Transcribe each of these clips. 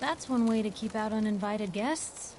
That's one way to keep out uninvited guests.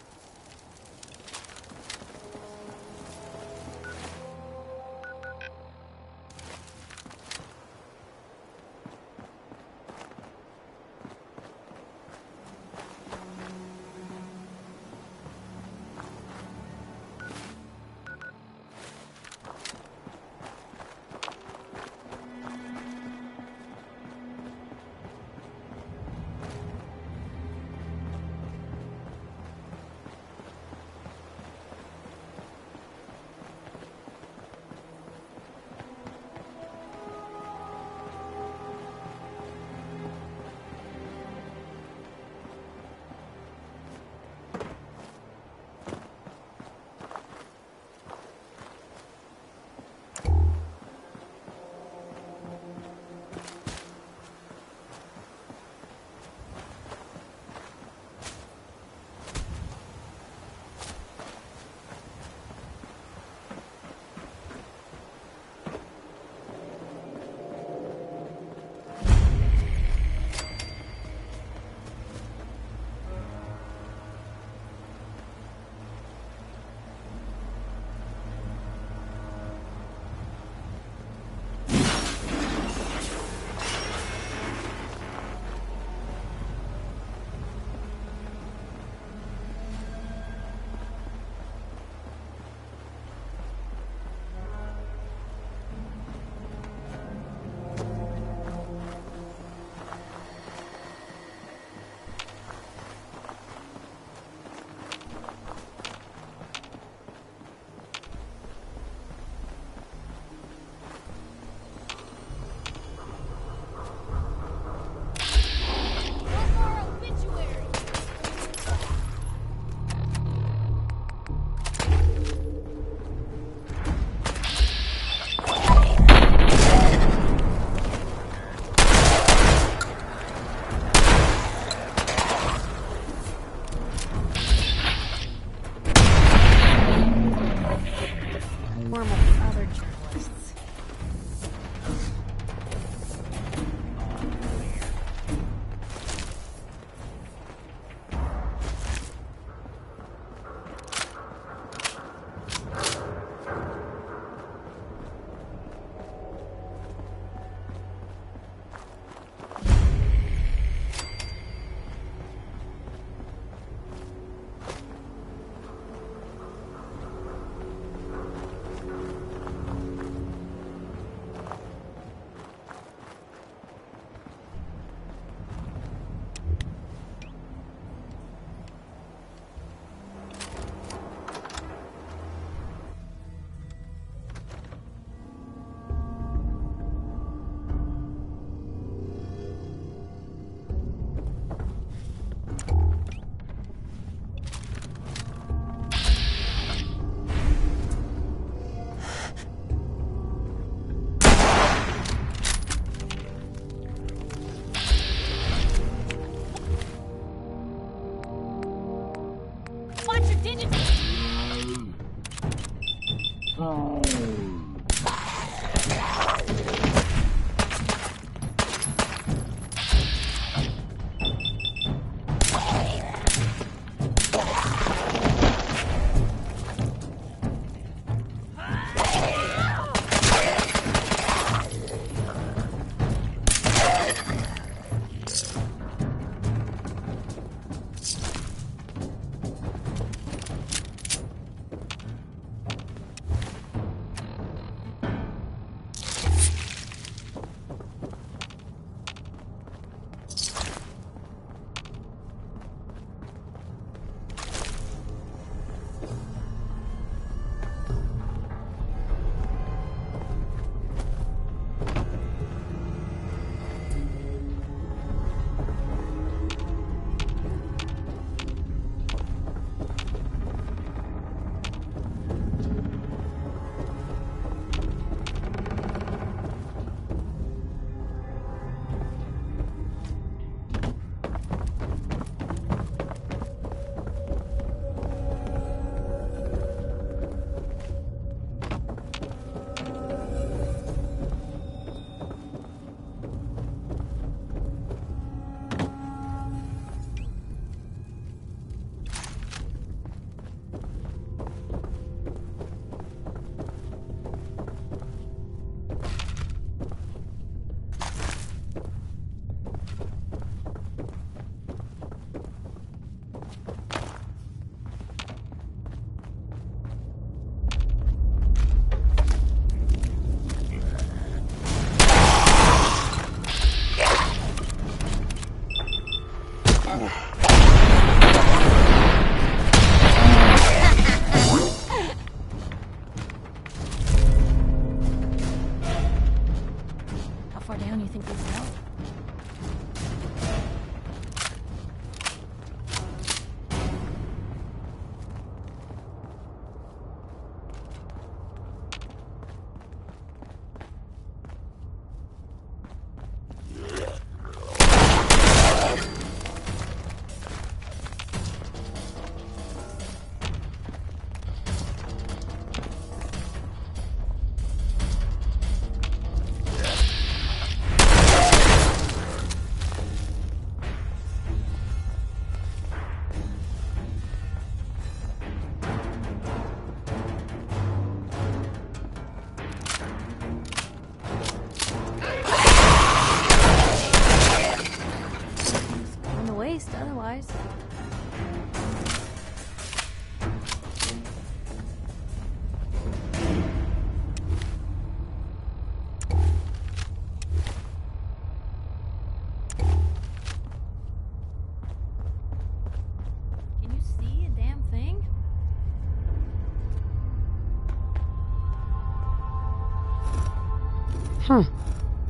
Huh.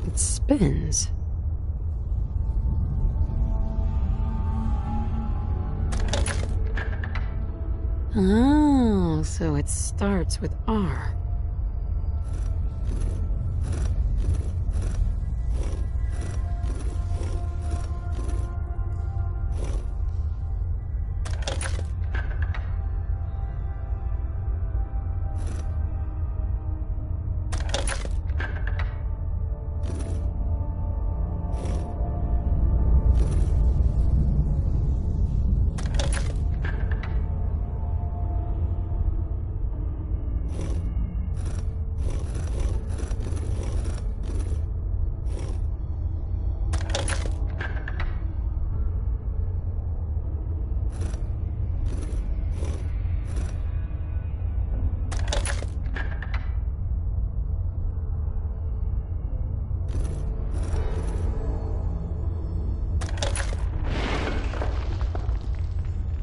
It spins. Oh, so it starts with R.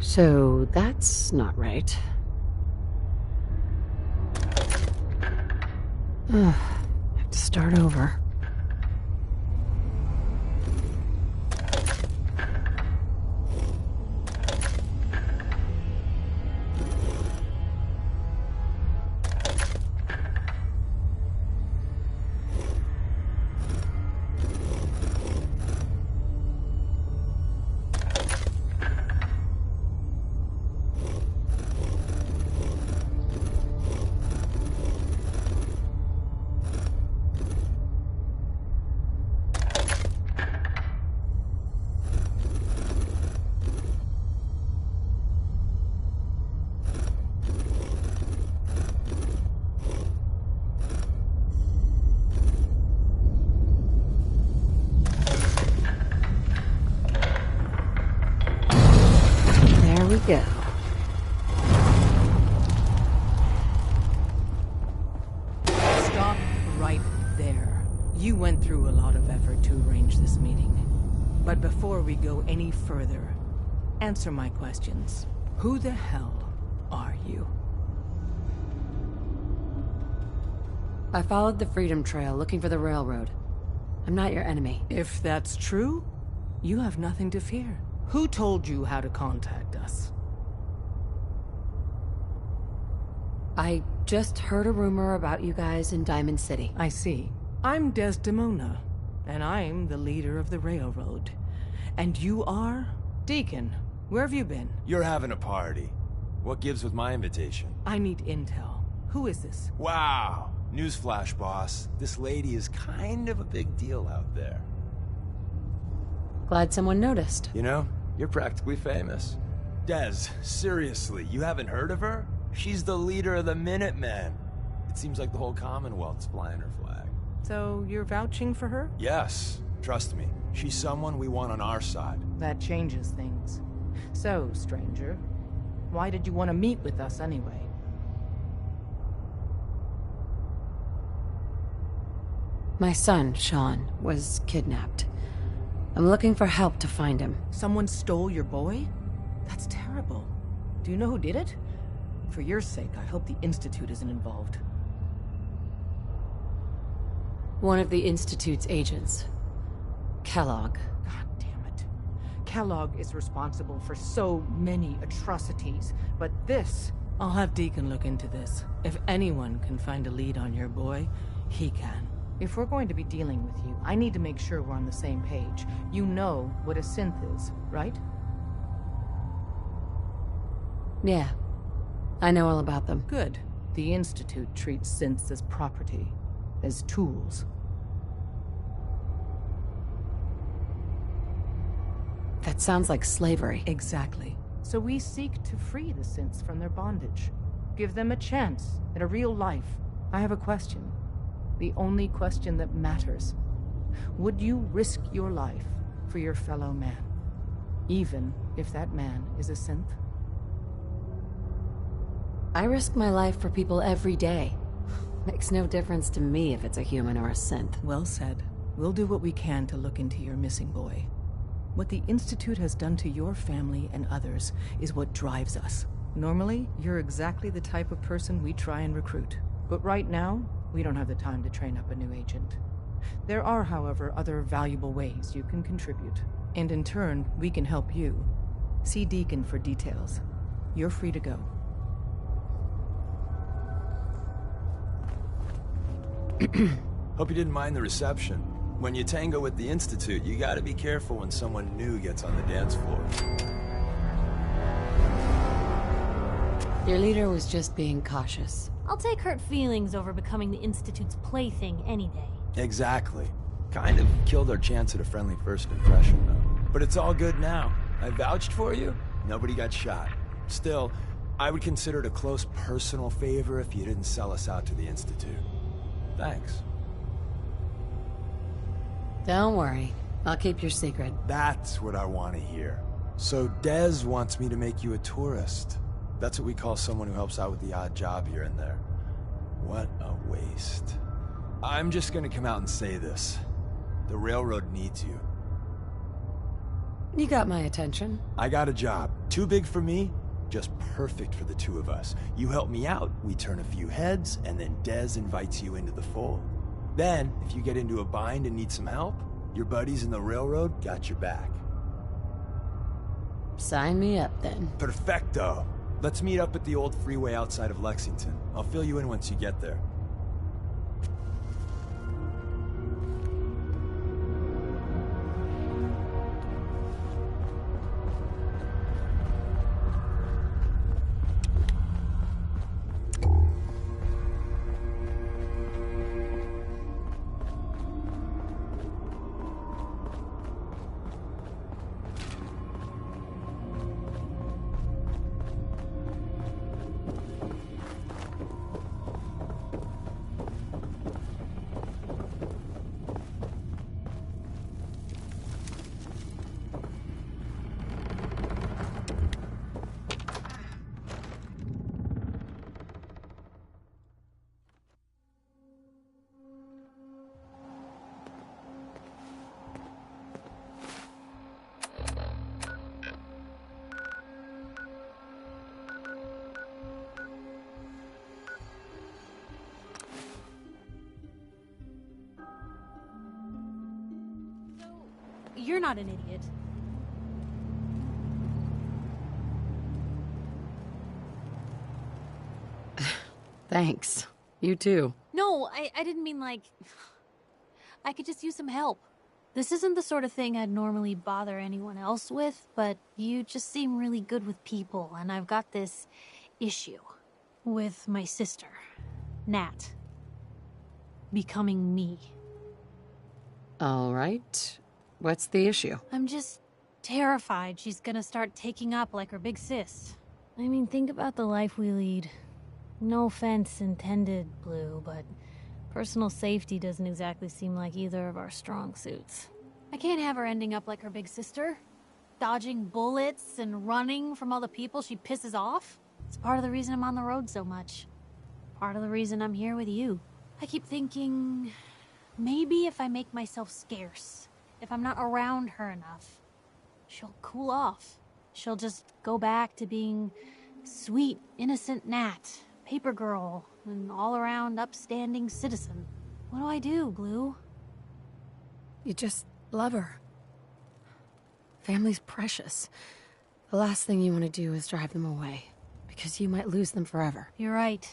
So that's not right. Ugh, have to start over. There we go. Stop right there. You went through a lot of effort to arrange this meeting. But before we go any further, answer my questions. Who the hell are you? I followed the Freedom Trail looking for the railroad. I'm not your enemy. If that's true, you have nothing to fear. Who told you how to contact us? I just heard a rumor about you guys in Diamond City. I see. I'm Desdemona, and I'm the leader of the railroad. And you are? Deacon, where have you been? You're having a party. What gives with my invitation? I need intel. Who is this? Wow. Newsflash, boss. This lady is kind of a big deal out there. Glad someone noticed. You know, you're practically famous. Des, seriously, you haven't heard of her? She's the leader of the Minutemen. It seems like the whole Commonwealth's flying her flag. So you're vouching for her? Yes, trust me. She's someone we want on our side. That changes things. So, stranger, why did you want to meet with us anyway? My son, Sean, was kidnapped. I'm looking for help to find him. Someone stole your boy? That's terrible. Do you know who did it? For your sake, I hope the Institute isn't involved. One of the Institute's agents. Kellogg. God damn it. Kellogg is responsible for so many atrocities, but this... I'll have Deacon look into this. If anyone can find a lead on your boy, he can. If we're going to be dealing with you, I need to make sure we're on the same page. You know what a synth is, right? Yeah. I know all about them. Good. The Institute treats synths as property, as tools. That sounds like slavery. Exactly. So we seek to free the synths from their bondage. Give them a chance at a real life. I have a question. The only question that matters. Would you risk your life for your fellow man? Even if that man is a synth? I risk my life for people every day. Makes no difference to me if it's a human or a synth. Well said. We'll do what we can to look into your missing boy. What the Institute has done to your family and others is what drives us. Normally, you're exactly the type of person we try and recruit. But right now, we don't have the time to train up a new agent. There are, however, other valuable ways you can contribute. And in turn, we can help you. See Deacon for details. You're free to go. Hope you didn't mind the reception. When you tango with the Institute, you gotta be careful when someone new gets on the dance floor. Your leader was just being cautious. I'll take hurt feelings over becoming the Institute's plaything any day. Exactly. Kind of killed our chance at a friendly first impression, though. But it's all good now. I vouched for you. Nobody got shot. Still, I would consider it a close personal favor if you didn't sell us out to the Institute. Thanks. Don't worry. I'll keep your secret. That's what I want to hear. So Dez wants me to make you a tourist. That's what we call someone who helps out with the odd job here and there. What a waste. I'm just gonna come out and say this. The railroad needs you. You got my attention. I got a job. Too big for me, just perfect for the two of us. You help me out, we turn a few heads, and then Dez invites you into the fold. Then, if you get into a bind and need some help, your buddies in the railroad got your back. Sign me up, then. Perfecto. Let's meet up at the old freeway outside of Lexington. I'll fill you in once you get there. You're not an idiot. Thanks. You too. No, I didn't mean like... I could just use some help. This isn't the sort of thing I'd normally bother anyone else with, but you just seem really good with people, and I've got this issue with my sister, Nat, becoming me. All right. What's the issue? I'm just terrified she's gonna start taking up like her big sis. I mean, think about the life we lead. No offense intended, Blue, but personal safety doesn't exactly seem like either of our strong suits. I can't have her ending up like her big sister, dodging bullets and running from all the people she pisses off. It's part of the reason I'm on the road so much. Part of the reason I'm here with you. I keep thinking, maybe if I make myself scarce, if I'm not around her enough, she'll cool off. She'll just go back to being sweet, innocent Nat, paper girl, an all-around upstanding citizen. What do I do, Blue? You just love her. Family's precious. The last thing you want to do is drive them away, because you might lose them forever. You're right.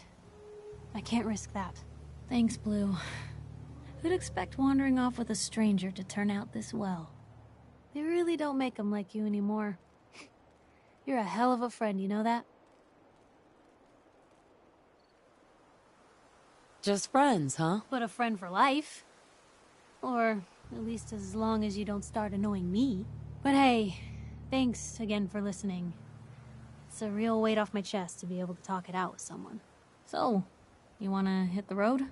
I can't risk that. Thanks, Blue. Who'd expect wandering off with a stranger to turn out this well? They really don't make them like you anymore. You're a hell of a friend, you know that? Just friends, huh? But a friend for life. Or at least as long as you don't start annoying me. But hey, thanks again for listening. It's a real weight off my chest to be able to talk it out with someone. So, you wanna hit the road?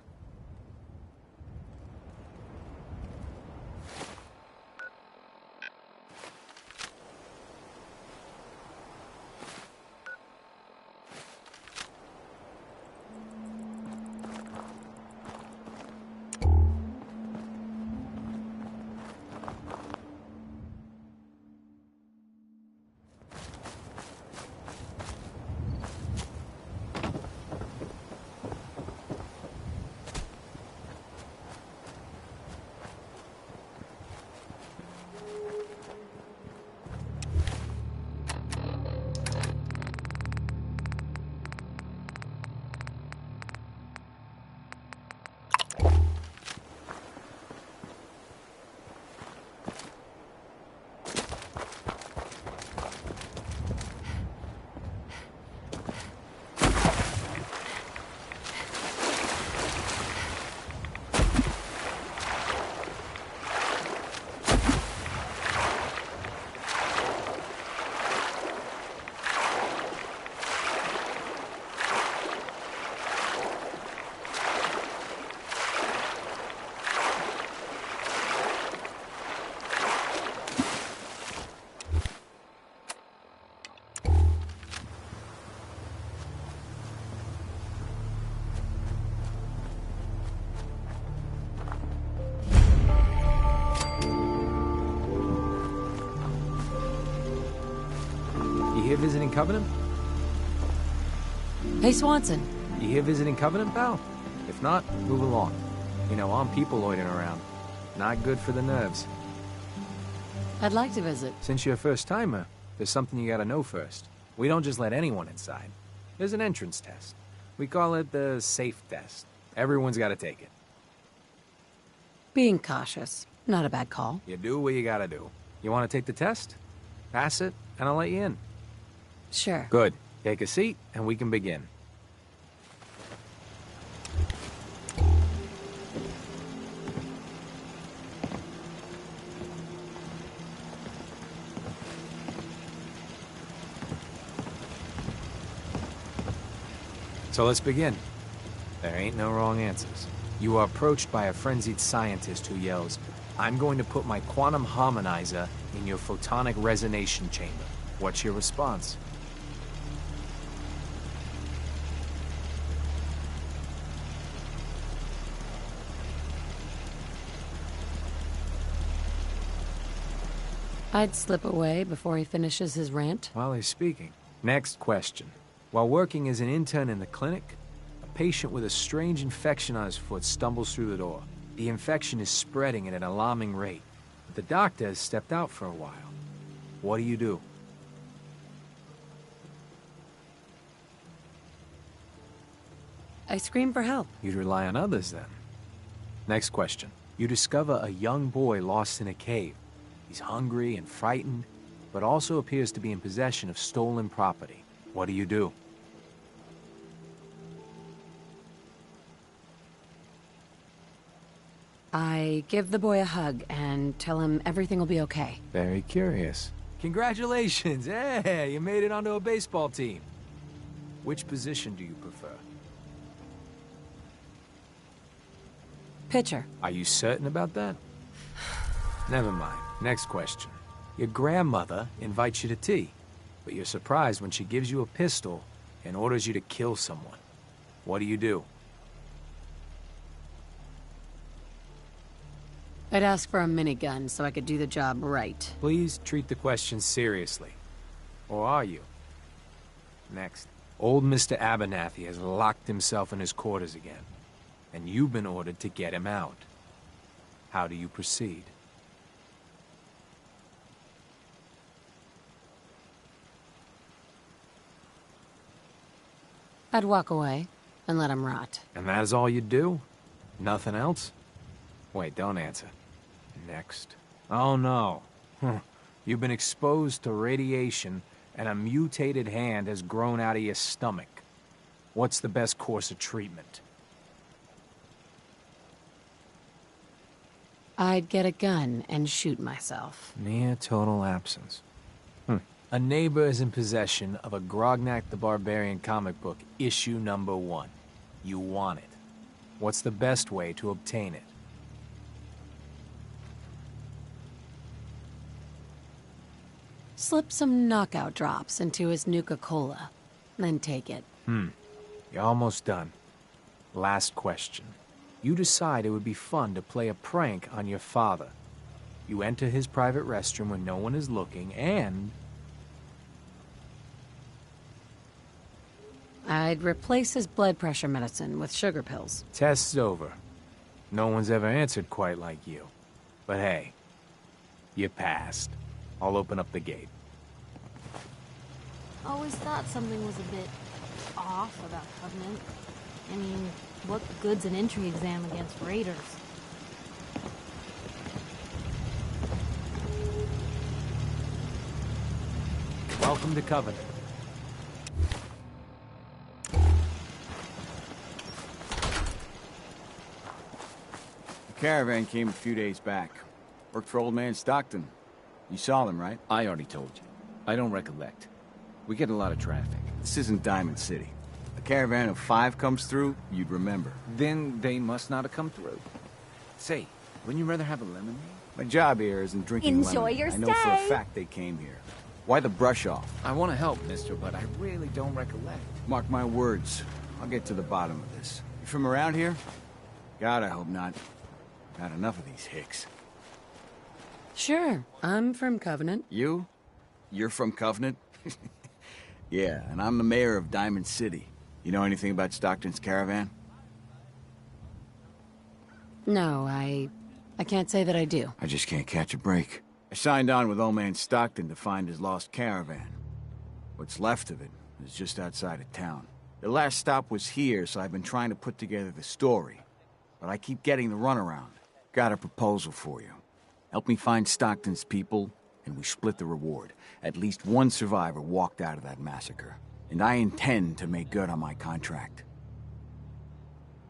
visiting Covenant? Hey, Swanson. You here visiting Covenant, pal? If not, move along. You know, I'm people loitering around. Not good for the nerves. I'd like to visit. Since you're a first-timer, there's something you gotta know first. We don't just let anyone inside. There's an entrance test. We call it the safe test. Everyone's gotta take it. Being cautious. Not a bad call. You do what you gotta do. You wanna take the test? Pass it, and I'll let you in. Sure. Good. Take a seat, and we can begin. So let's begin. There ain't no wrong answers. You are approached by a frenzied scientist who yells, "I'm going to put my quantum harmonizer in your photonic resonation chamber." What's your response? I'd slip away before he finishes his rant. While he's speaking. Next question. While working as an intern in the clinic, a patient with a strange infection on his foot stumbles through the door. The infection is spreading at an alarming rate. But the doctor has stepped out for a while. What do? I scream for help. You'd rely on others then. Next question. You discover a young boy lost in a cave. He's hungry and frightened, but also appears to be in possession of stolen property. What do? I give the boy a hug and tell him everything will be okay. Very curious. Congratulations! Hey, you made it onto a baseball team. Which position do you prefer? Pitcher. Are you certain about that? Never mind. Next question. Your grandmother invites you to tea, but you're surprised when she gives you a pistol and orders you to kill someone. What do? I'd ask for a minigun so I could do the job right. Please treat the question seriously. Or are you? Next. Old Mr. Abernathy has locked himself in his quarters again, and you've been ordered to get him out. How do you proceed? I'd walk away and let him rot. And that is all you do? Nothing else? Wait, don't answer. Next. Oh no. You've been exposed to radiation and a mutated hand has grown out of your stomach. What's the best course of treatment? I'd get a gun and shoot myself. Near total absence. A neighbor is in possession of a Grognak the Barbarian comic book, issue number 1. You want it. What's the best way to obtain it? Slip some knockout drops into his Nuka-Cola, then take it. You're almost done. Last question. You decide it would be fun to play a prank on your father. You enter his private restroom when no one is looking, and... I'd replace his blood pressure medicine with sugar pills. Test's over. No one's ever answered quite like you. But hey, you passed. I'll open up the gate. Always thought something was a bit off about Covenant. I mean, what good's an entry exam against raiders? Welcome to Covenant. The caravan came a few days back. Worked for Old Man Stockton. You saw them, right? I already told you. I don't recollect. We get a lot of traffic. This isn't Diamond City. A caravan of 5 comes through, you'd remember. Then they must not have come through. Say, wouldn't you rather have a lemonade? My job here isn't drinking Enjoy lemonade. your I know for a stay. fact they came here. Why the brush off? I want to help, mister, but I really don't recollect. Mark my words. I'll get to the bottom of this. You from around here? God, I hope not. Had enough of these hicks. Sure, I'm from Covenant. You? You're from Covenant? Yeah, and I'm the mayor of Diamond City. You know anything about Stockton's caravan? No, I can't say that I do. I just can't catch a break. I signed on with old man Stockton to find his lost caravan. What's left of it is just outside of town. The last stop was here, so I've been trying to put together the story. But I keep getting the runaround. Got a proposal for you. Help me find Stockton's people, and we split the reward. At least one survivor walked out of that massacre. And I intend to make good on my contract.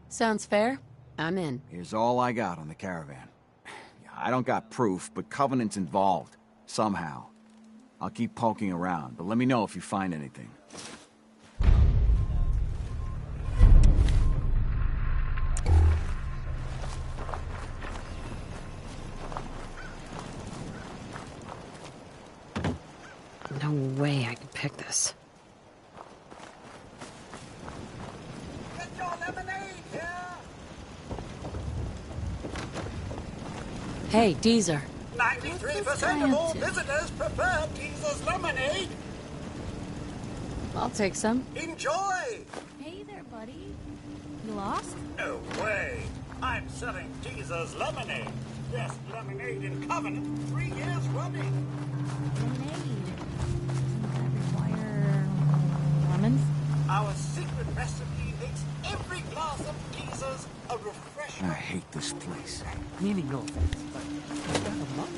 Sounds fair. I'm in. Here's all I got on the caravan. I don't got proof, but Covenant's involved. Somehow. I'll keep poking around, but let me know if you find anything. No way I could pick this. Get your lemonade here! Hey, Deezer. 93% of all visitors prefer Teaser's lemonade. I'll take some. Enjoy! Hey there, buddy. You lost? No way! I'm selling Teaser's lemonade. Best lemonade in Covenant 3 years running. Lemonade. Doesn't that require lemons? Our secret recipe makes every glass of Teaser's a refreshing. I hate this place. Meaning no offense, but is that a mug?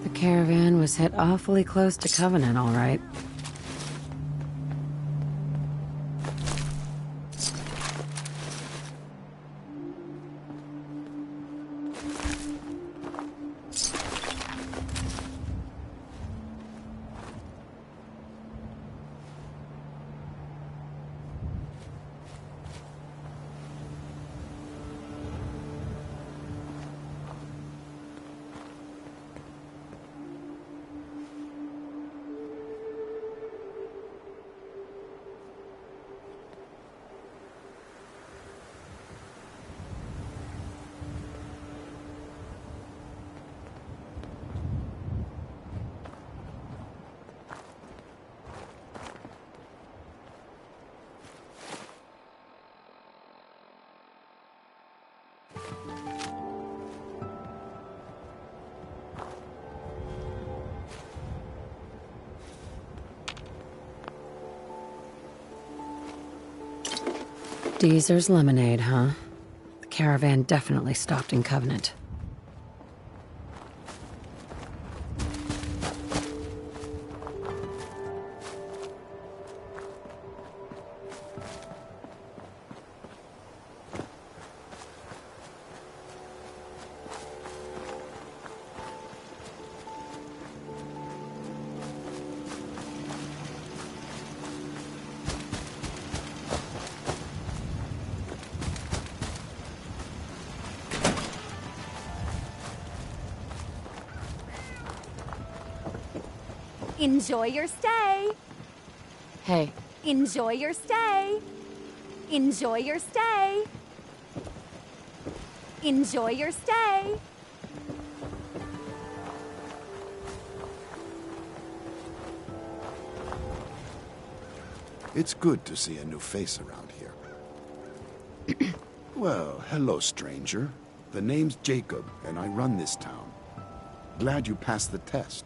The caravan was hit awfully close to Covenant, all right. Deezer's lemonade, huh? The caravan definitely stopped in Covenant. Enjoy your stay. Hey, Enjoy your stay. Enjoy your stay. Enjoy your stay. It's good to see a new face around here. Well, hello, stranger. The name's Jacob, and I run this town. Glad you passed the test.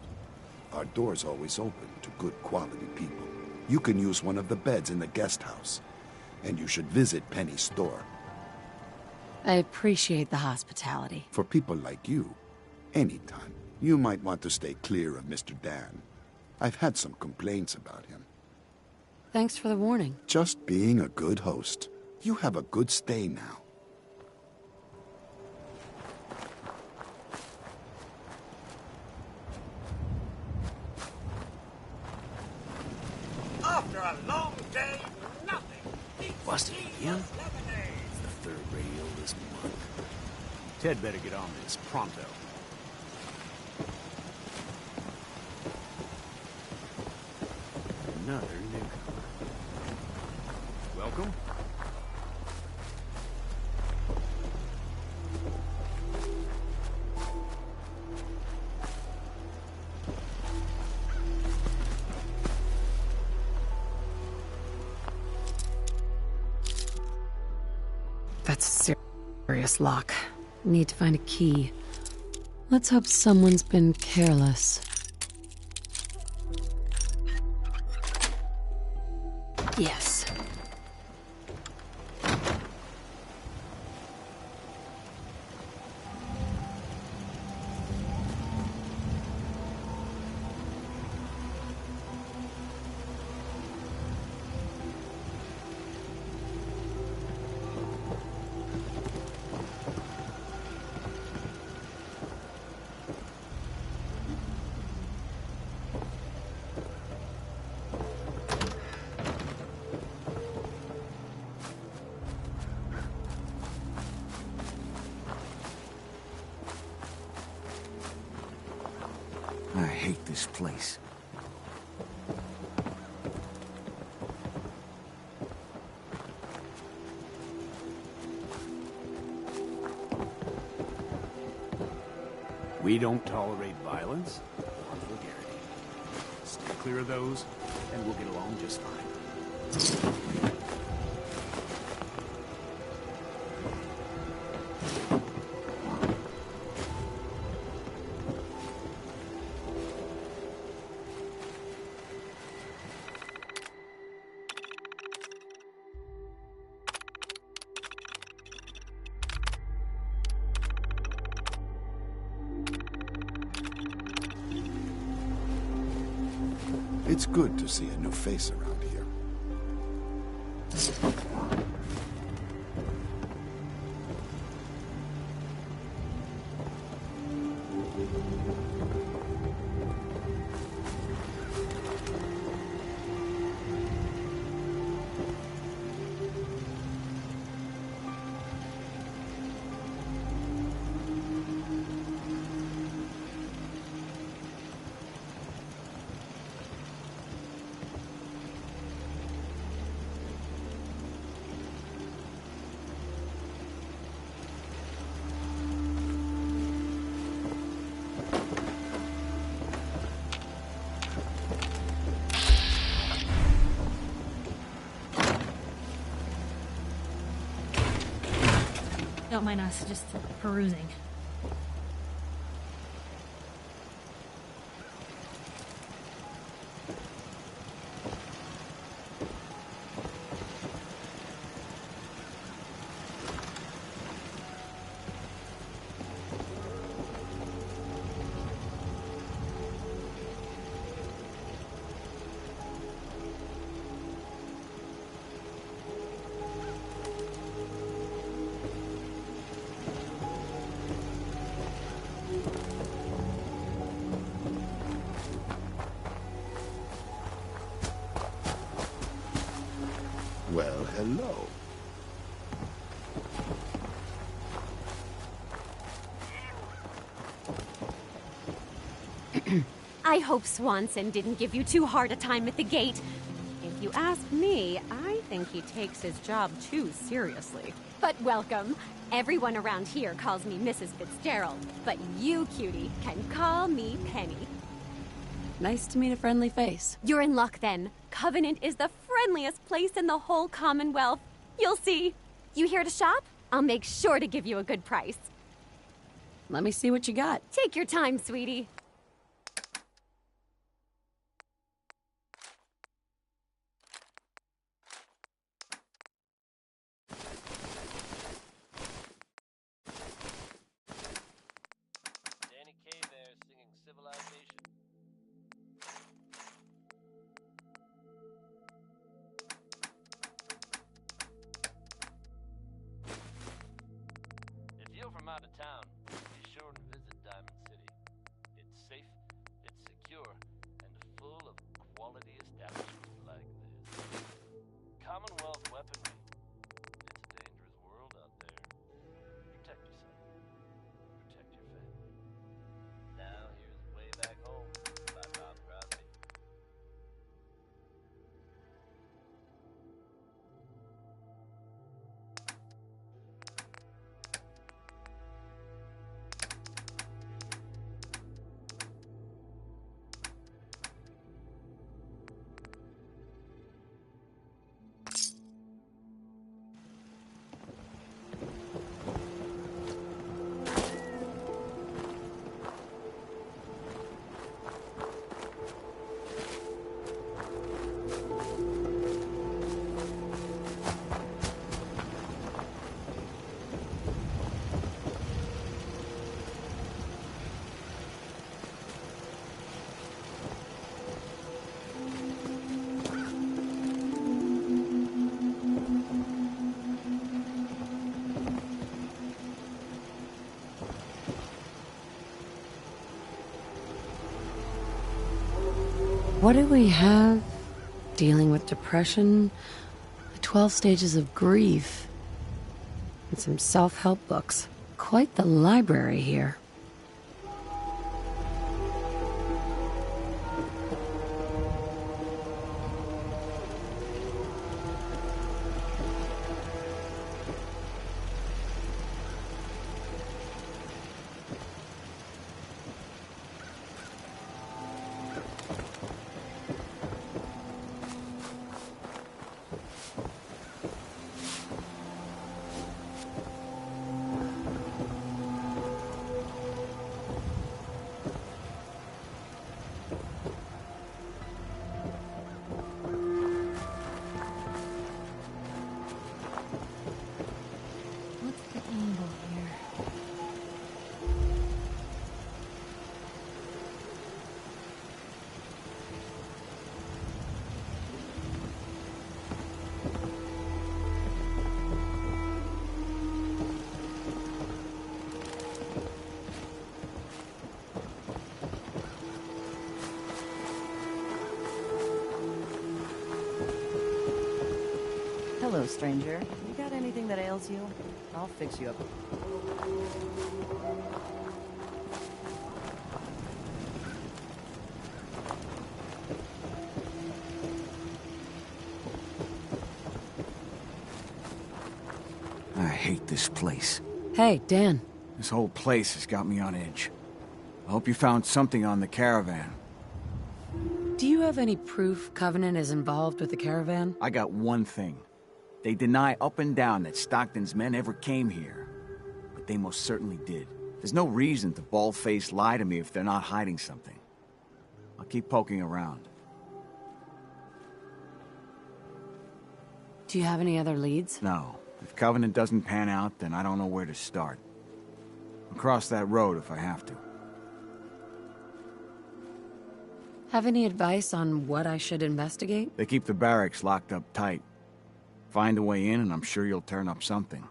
Our door's always open to good quality people. You can use one of the beds in the guest house, and you should visit Penny's store. I appreciate the hospitality. For people like you, anytime. You might want to stay clear of Mr. Dan. I've had some complaints about him. Thanks for the warning. Just being a good host. You have a good stay now. after a long day, nothing beats Busted Jesus again? lemonade. It's the third radio this month. Ted better get on this pronto. Another newcomer. Welcome. That's a serious lock. Need to find a key. Let's hope someone's been careless. Yes. I hate this place. We don't tolerate violence or vulgarity. Stay clear of those, and we'll get along just fine. It's good to see a new face around here. Don't mind us, just perusing. Well, hello. I hope Swanson didn't give you too hard a time at the gate. If you ask me, I think he takes his job too seriously. But welcome. Everyone around here calls me Mrs. Fitzgerald, but you, cutie, can call me Penny. Nice to meet a friendly face. You're in luck then. Covenant is the friendliest place in the whole Commonwealth. You'll see. You here to shop? I'll make sure to give you a good price. Let me see what you got. Take your time, sweetie. Danny Kaye there singing Civilization. If you're from out of town, be sure and visit Diamond City. It's safe, it's secure, and full of quality establishments like this. What do we have? Dealing with depression, the 12 stages of grief, and some self-help books. Quite the library here. What's the angle here? Hello, stranger. You got anything that ails you? I'll fix you up. I hate this place. Hey, Dan. This whole place has got me on edge. I hope you found something on the caravan. Do you have any proof Covenant is involved with the caravan? I got one thing. They deny up and down that Stockton's men ever came here. But they most certainly did. There's no reason to bald-faced lie to me if they're not hiding something. I'll keep poking around. Do you have any other leads? No. If Covenant doesn't pan out, then I don't know where to start. I'll cross that road if I have to. Have any advice on what I should investigate? They keep the barracks locked up tight. Find a way in and I'm sure you'll turn up something.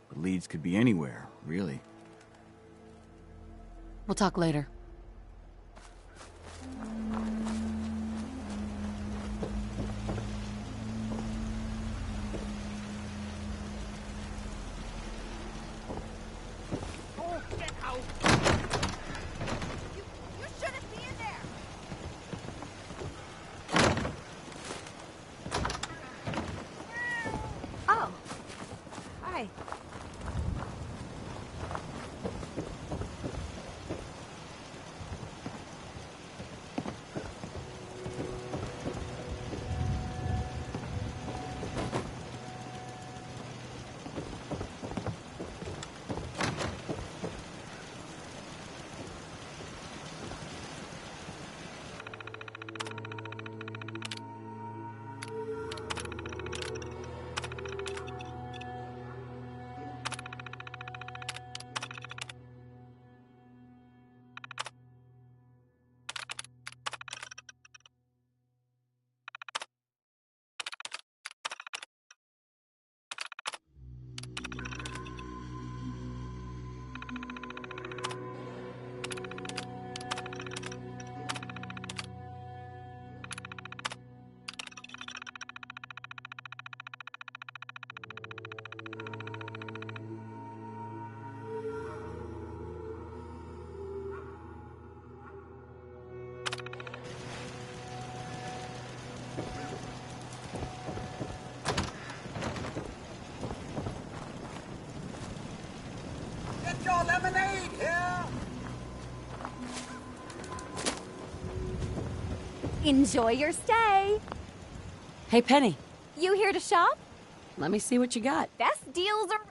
But leads could be anywhere, really. We'll talk later. Oh, get out! You shouldn't be in there! Oh. Hi. Get your lemonade here! Enjoy your stay. Hey, Penny. You here to shop? Let me see what you got. Best deals are...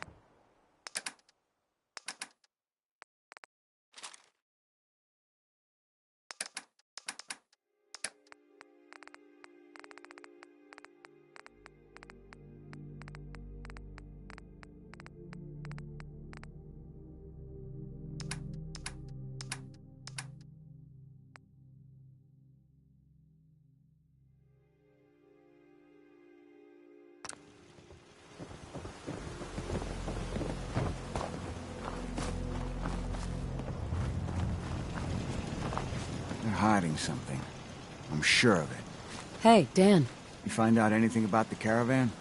They're hiding something. I'm sure of it. Hey, Dan. You find out anything about the caravan?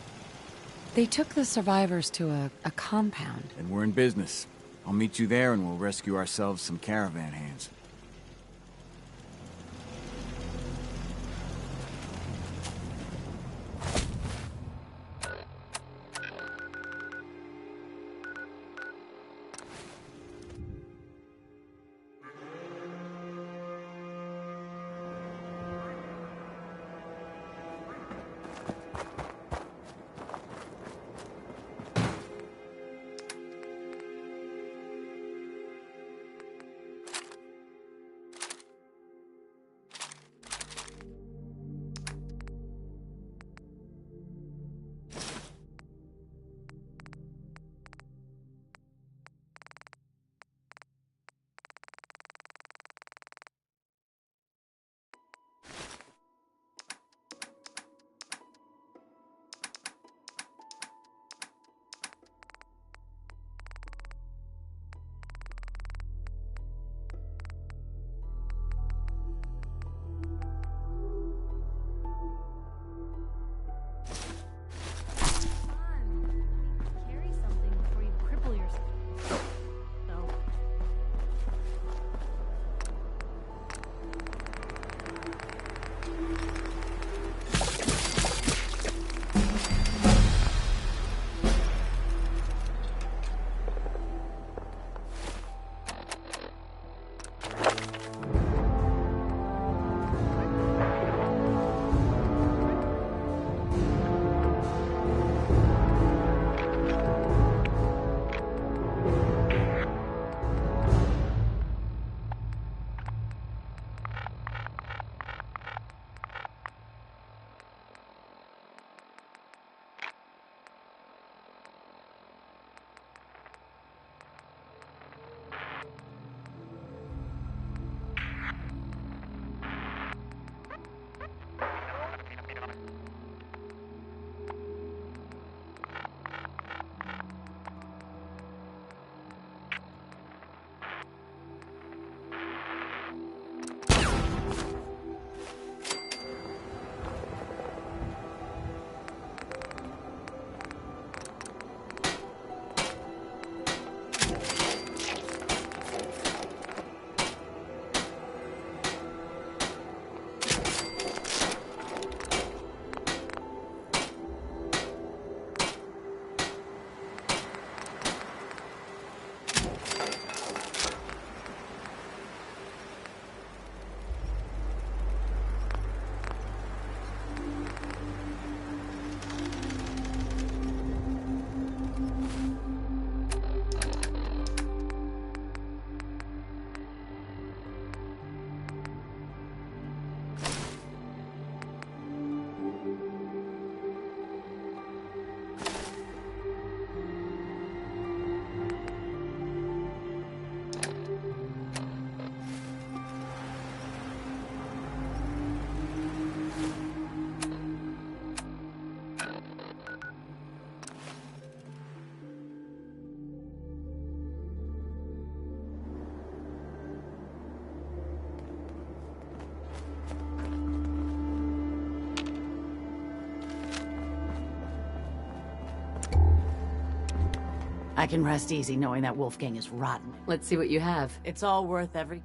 They took the survivors to a compound. Then we're in business. I'll meet you there and we'll rescue ourselves some caravan hands. Carry something before you cripple yourself. So. I can rest easy knowing that Wolfgang is rotten. Let's see what you have. It's all worth every...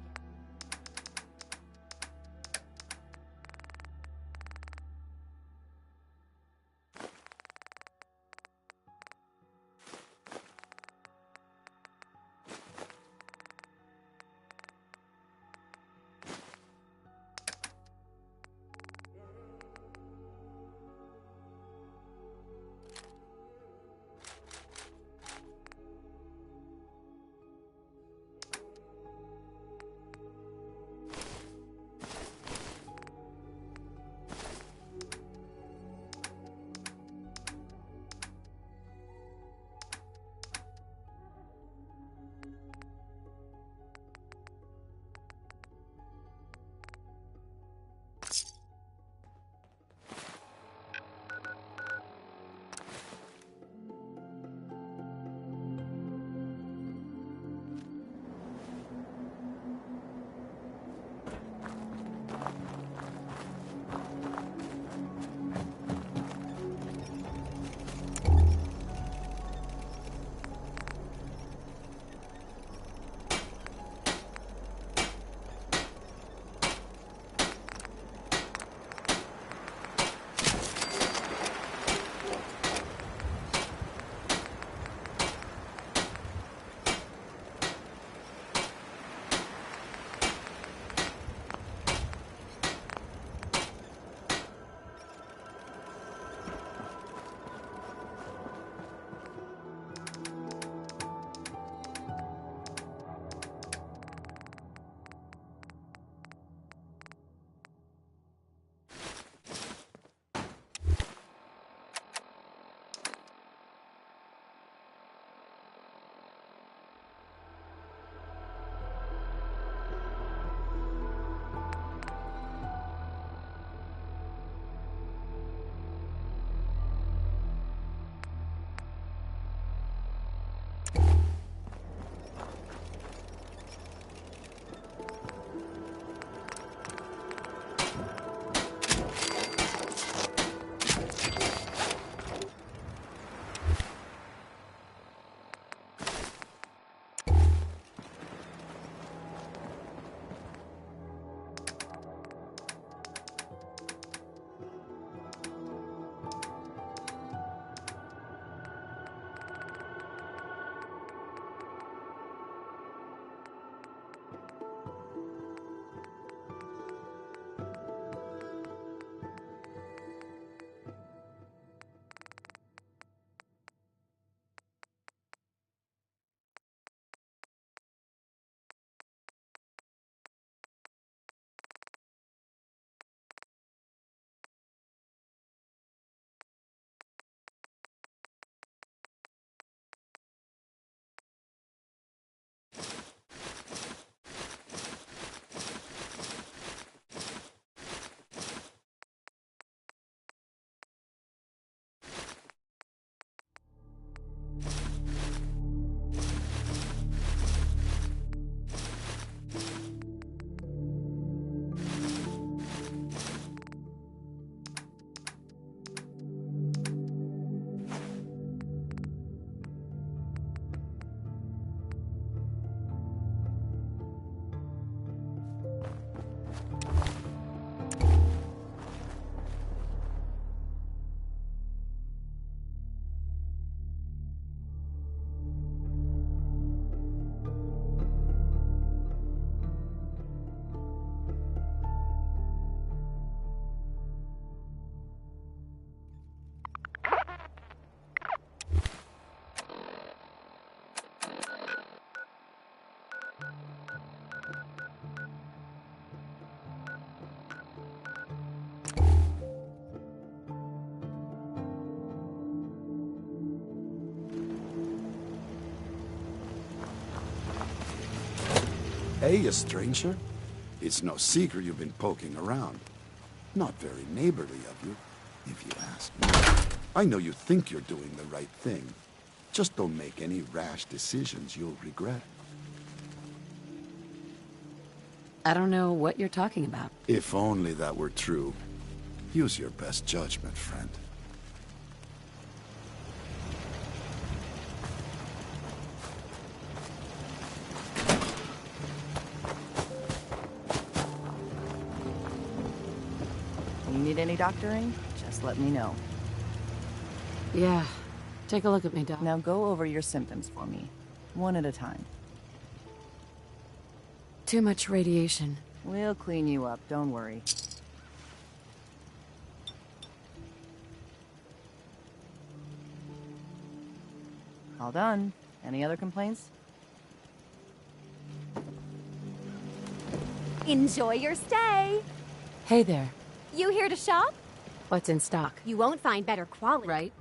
Hey, a stranger? It's no secret you've been poking around. Not very neighborly of you, if you ask me. I know you think you're doing the right thing. Just don't make any rash decisions you'll regret. I don't know what you're talking about. If only that were true. Use your best judgment, friend. You need any doctoring? Just let me know. Yeah. Take a look at me, Doc. Now go over your symptoms for me. One at a time. Too much radiation. We'll clean you up, don't worry. All done. Any other complaints? Enjoy your stay. Hey there. You here to shop? What's in stock? You won't find better quality. Right?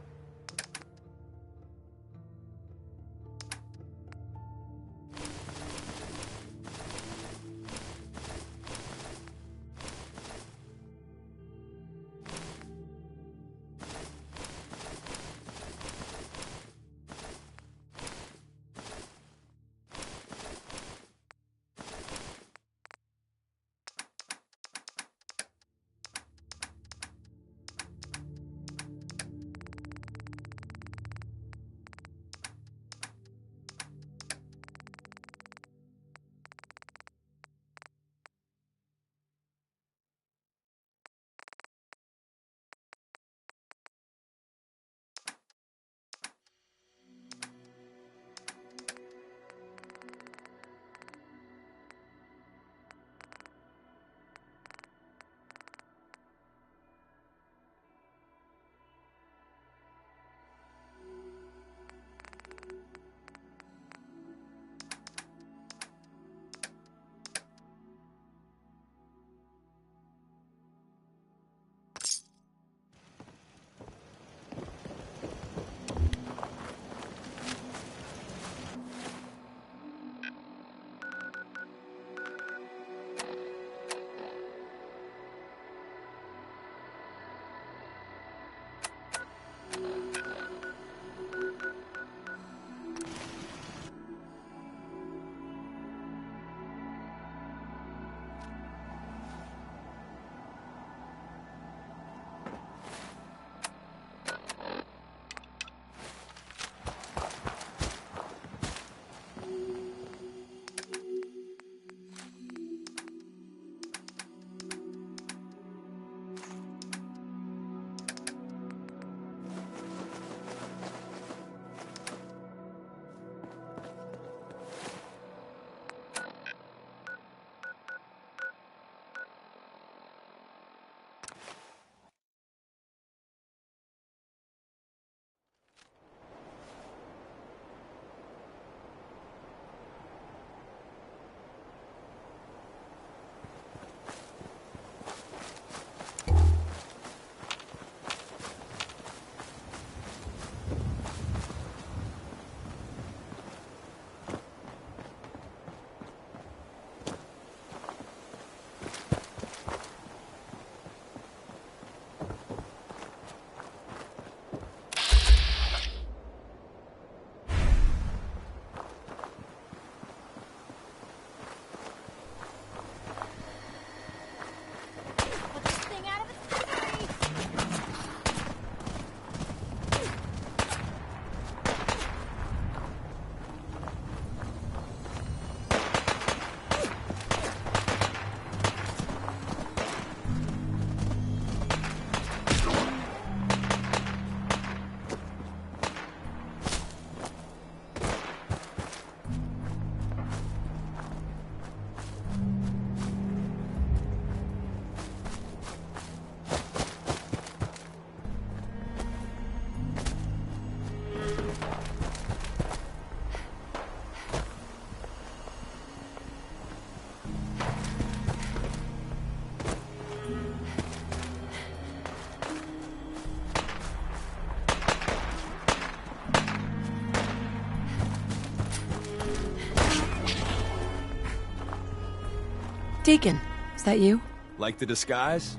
Deacon, is that you? Like the disguise?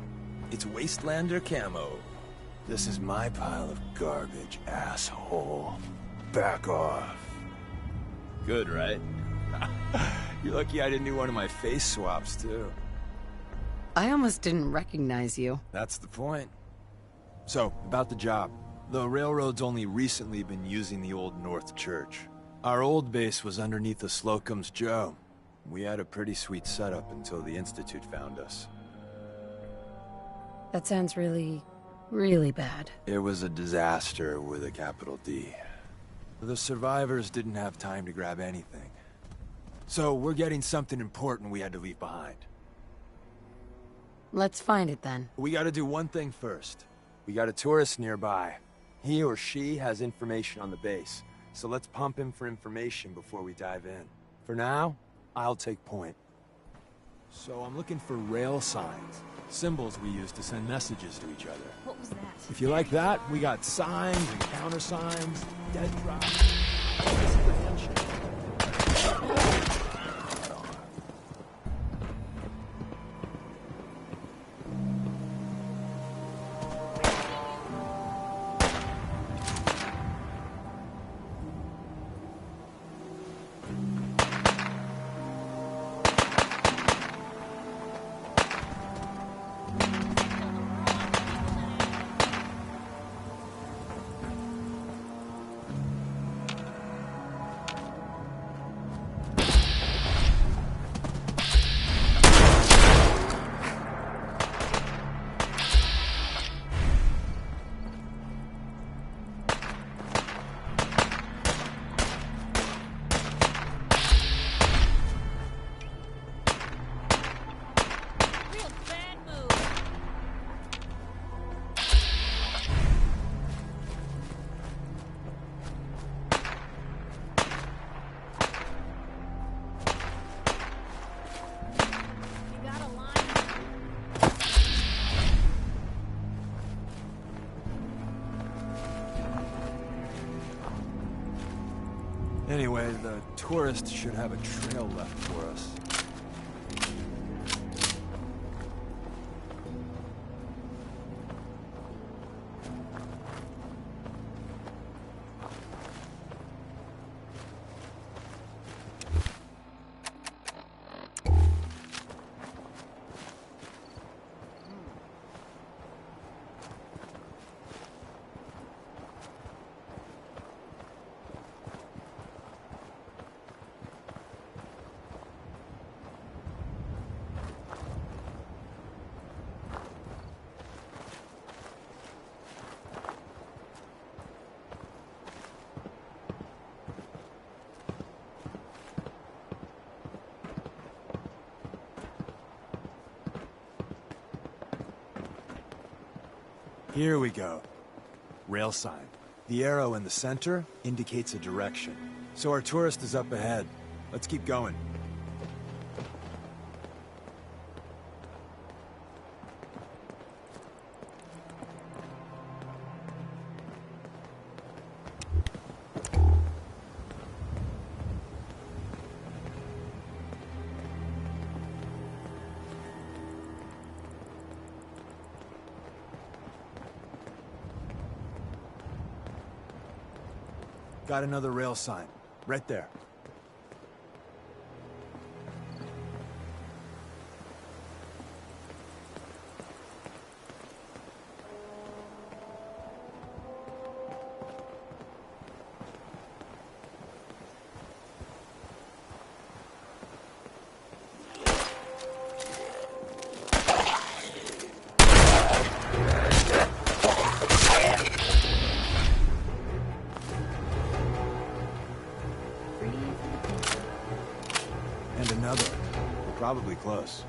It's Wastelander camo. This is my pile of garbage, asshole. Back off. Good, right? You're lucky I didn't do one of my face swaps, too. I almost didn't recognize you. That's the point. So, about the job. The railroad's only recently been using the Old North Church. Our old base was underneath the Slocum's Joe. We had a pretty sweet setup until the Institute found us. That sounds really, really bad. It was a disaster with a capital D. The survivors didn't have time to grab anything. So we're getting something important we had to leave behind. Let's find it then. We gotta do one thing first. We got a tourist nearby. He or she has information on the base. So let's pump him for information before we dive in. For now, I'll take point. So I'm looking for rail signs. Symbols we use to send messages to each other. What was that? If you like that, we got signs and countersigns, dead drops. This is the handshake. Anyway, the tourist should have a trail left for us. Here we go. Rail sign. The arrow in the center indicates a direction. So our tourist is up ahead. Let's keep going. Got another rail sign. Right there. And another. Probably close.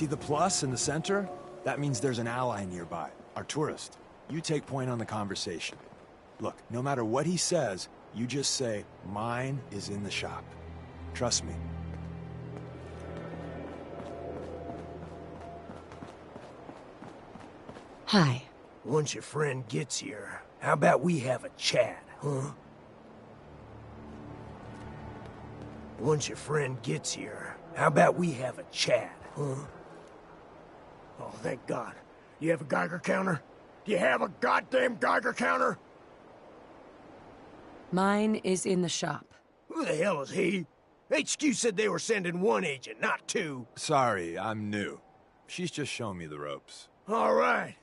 See the plus in the center? That means there's an ally nearby, our tourist. You take point on the conversation. Look, no matter what he says, you just say, mine is in the shop. Trust me. Hi. Once your friend gets here, how about we have a chat, huh? Once your friend gets here, how about we have a chat, huh? Oh, thank God. You have a Geiger counter? Do you have a goddamn Geiger counter? Mine is in the shop. Who the hell is he? HQ said they were sending one agent, not two. Sorry, I'm new. She's just showing me the ropes. All right.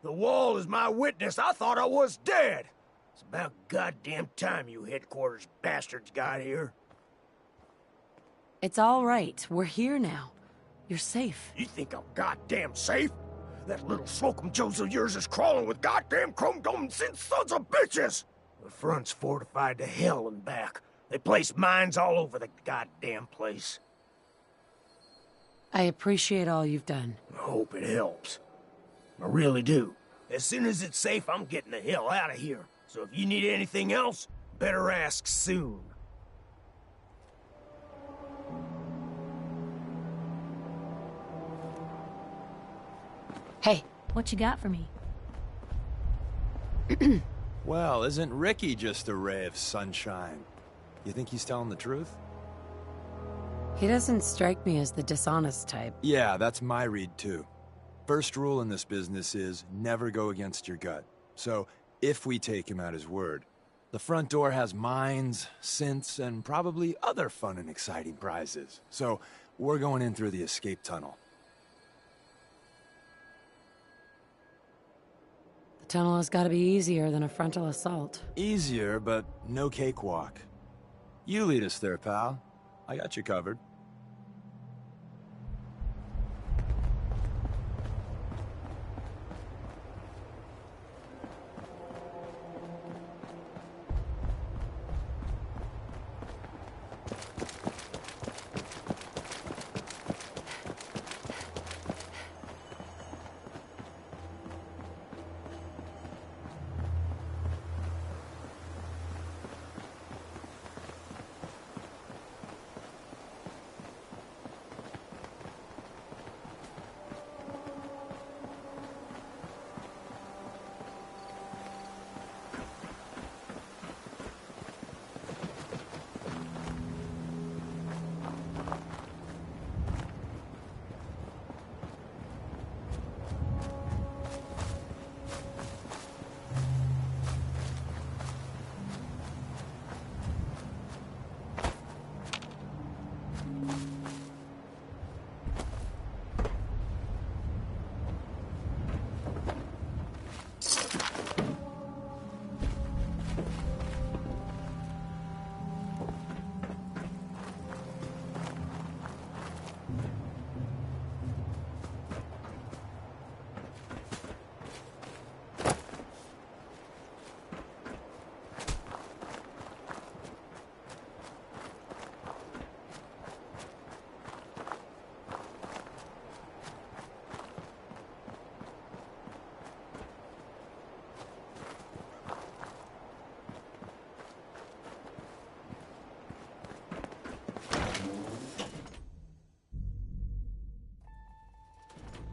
The wall is my witness. I thought I was dead. It's about goddamn time you headquarters bastards got here. It's all right. We're here now. You're safe. You think I'm goddamn safe? That little Slocum Joes of yours is crawling with goddamn chrome-domed sons of bitches! The front's fortified to hell and back. They place mines all over the goddamn place. I appreciate all you've done. I hope it helps. I really do. As soon as it's safe, I'm getting the hell out of here. So if you need anything else, better ask soon. Hey. What you got for me? Well, isn't Ricky just a ray of sunshine? You think he's telling the truth? He doesn't strike me as the dishonest type. Yeah, that's my read too. First rule in this business is never go against your gut. So, if we take him at his word, the front door has mines, synths, and probably other fun and exciting prizes. So, we're going in through the escape tunnel. The tunnel has got to be easier than a frontal assault. Easier, but no cakewalk. You lead us there, pal. I got you covered.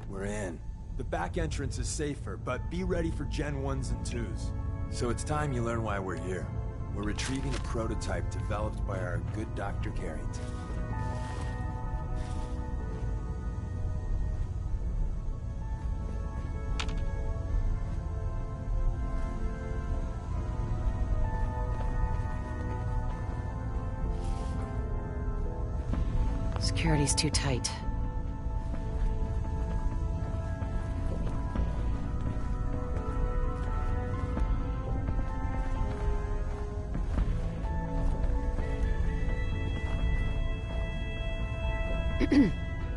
We're in. The back entrance is safer, but be ready for Gen 1s and 2s. So it's time you learn why we're here. We're retrieving a prototype developed by our good Dr. Carrington. Security's too tight.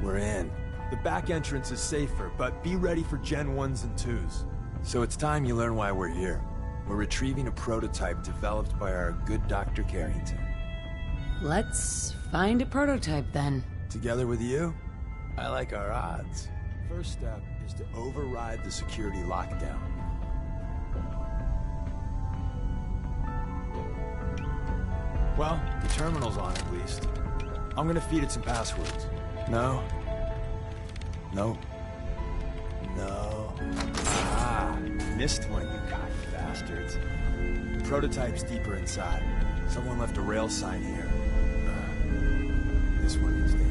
We're in. The back entrance is safer, but be ready for Gen 1s and 2s. So it's time you learn why we're here. We're retrieving a prototype developed by our good Dr. Carrington. Let's find a prototype then. Together with you? I like our odds. First step is to override the security lockdown. Well, the terminal's on at least. I'm gonna feed it some passwords. No. No. No. Ah, missed one, you cocky bastards. The prototype's deeper inside. Someone left a rail sign here. This one is danger.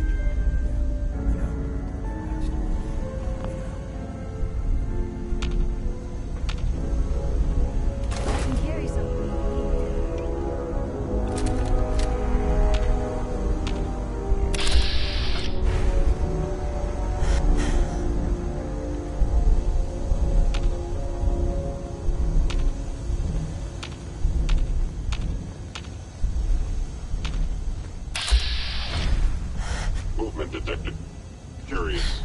Movement detected. Curious.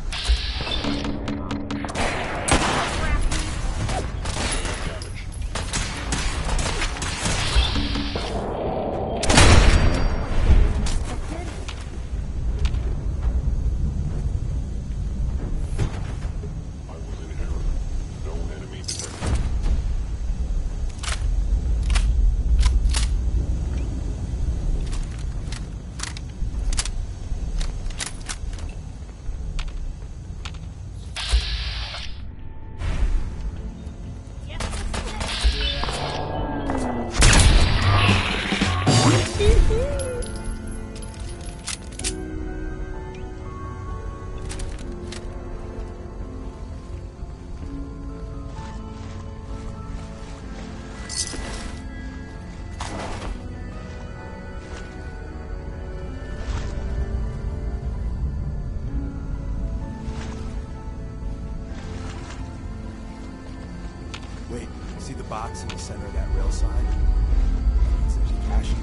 Wait, see the box in the center of that rail sign? That means there's a cache here.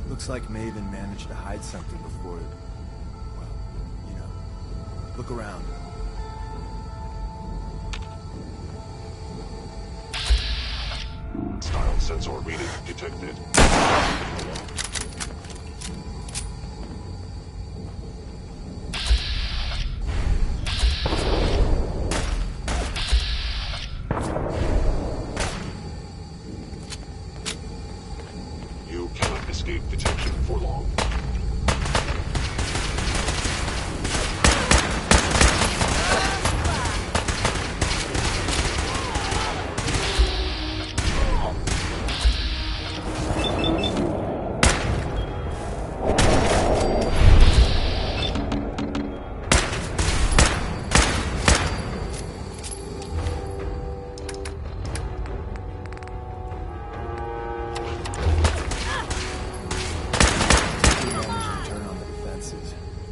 Looks like Maven managed to hide something before... Well, you know. Look around. Style sensor reading detected. You cannot escape detection for long.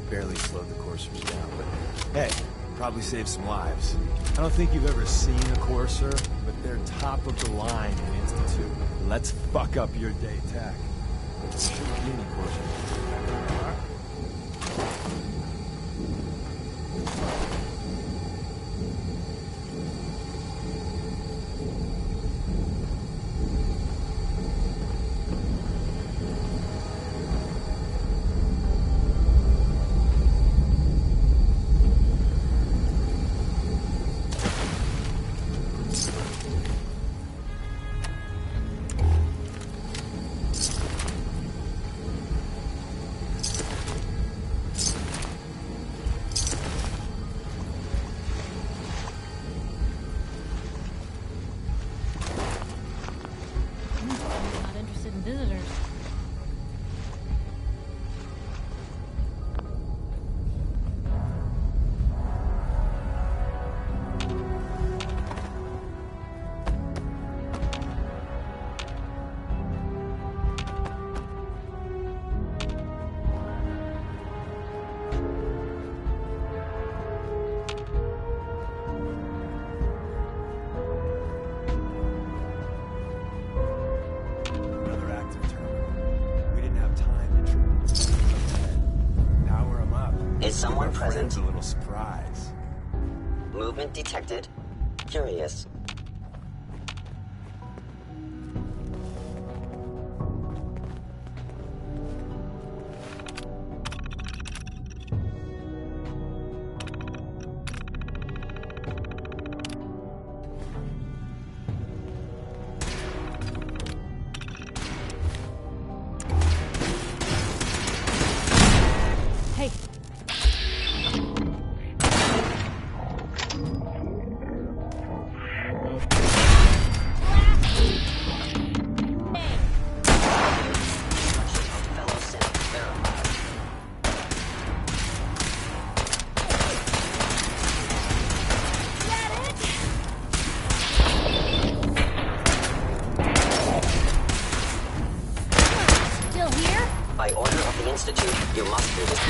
Barely slowed the coursers down, but hey, probably saved some lives. I don't think you've ever seen a courser, but they're top of the line in Institute. Let's fuck up your day tech. Shouldn't be any coursers. Not interested in visitors. Another active terminal. We didn't have time to triple the power them up. Is someone My friend's present? a little surprise. Movement detected. Curious. By order of the Institute, you must do this.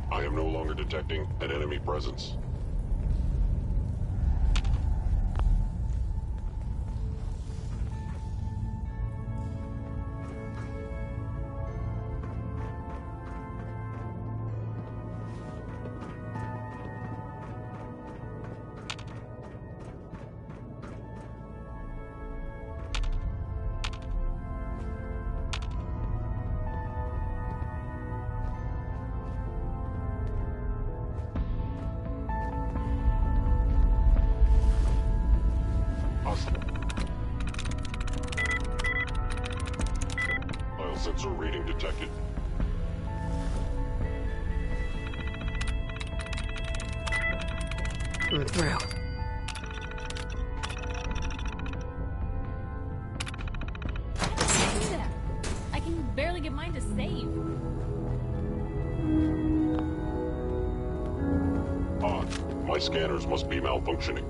I am no longer detecting an enemy presence. File sensor reading detected. I'm through. I can barely get mine to save. Odd. My scanners must be malfunctioning.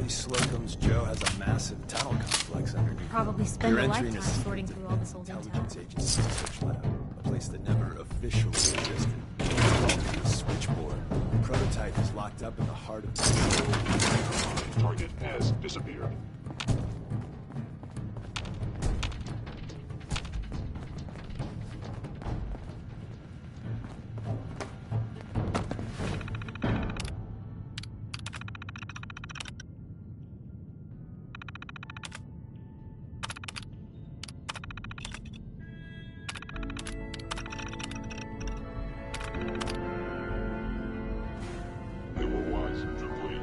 Slocum's Joe has a massive tunnel complex underneath. Probably spend Your a entry lifetime necessitates sorting through all this old intel. Intelligence Agency Research Lab, a place that never officially existed. It's called the Switchboard. The prototype is locked up in the heart of the Target has disappeared. They were wise to flee.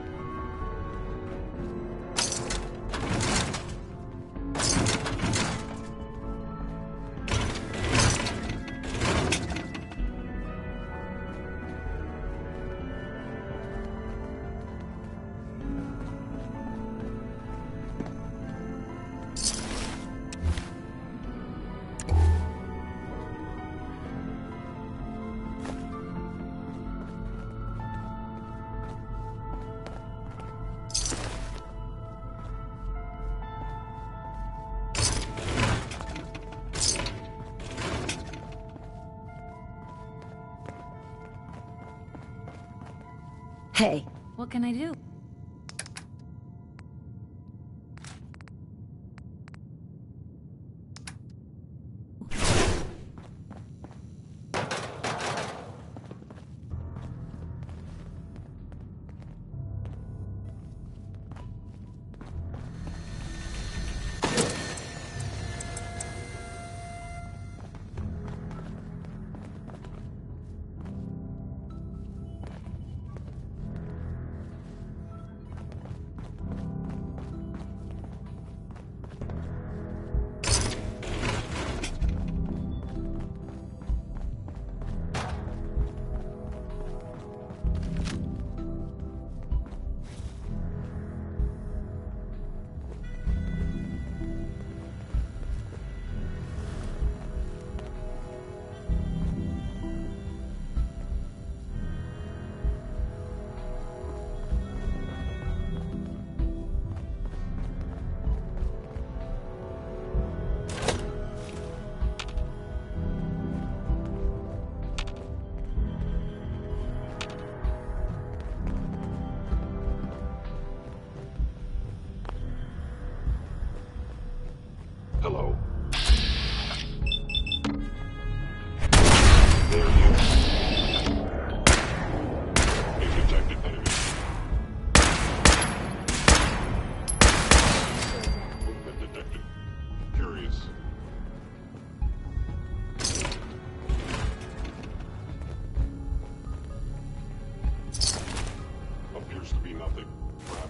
Hey. What can I do?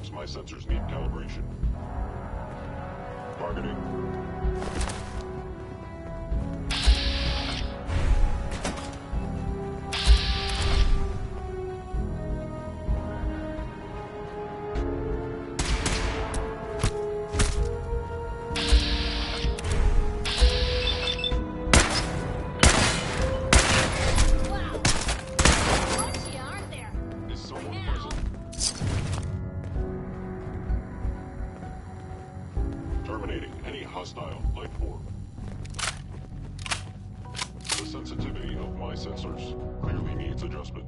Perhaps my sensors need calibration. Targeting. Terminating any hostile life form. The sensitivity of my sensors clearly needs adjustment.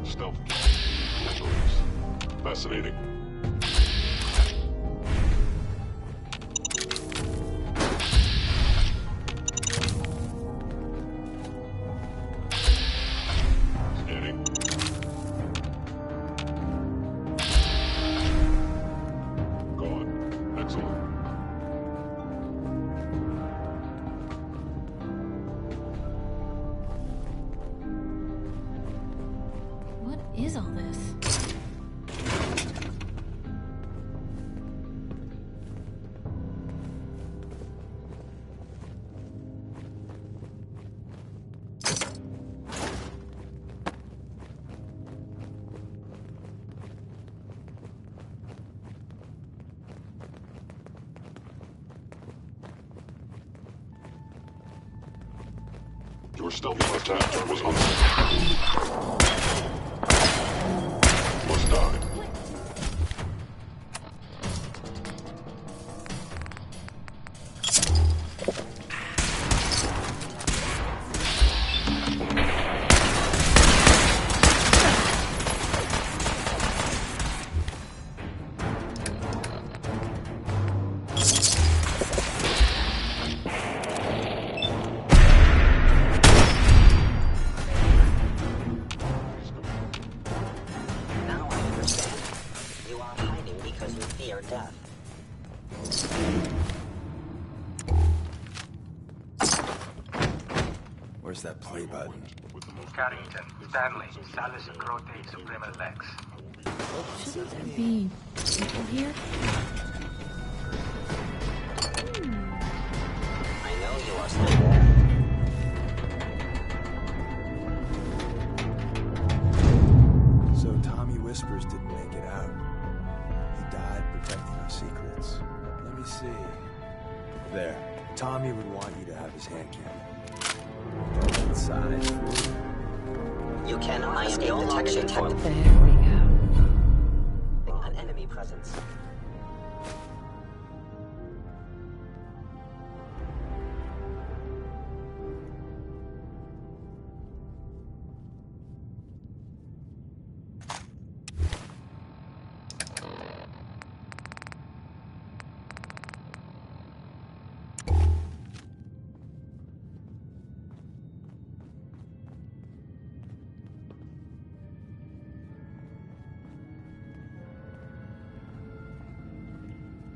Stealth. Fascinating. What is all this? Your stealthy attack was on. Must die. Death. Where's that play button? Carrington, Stanley, Salus Grote, Suprema Lex. Shouldn't there be people here? I know you are still there. So Tommy Whispers didn't make it out. He died protecting our secrets. Let me see. There. Tommy would want you to have his hand cannon. Size. You cannot escape detection. There we go. An enemy presence.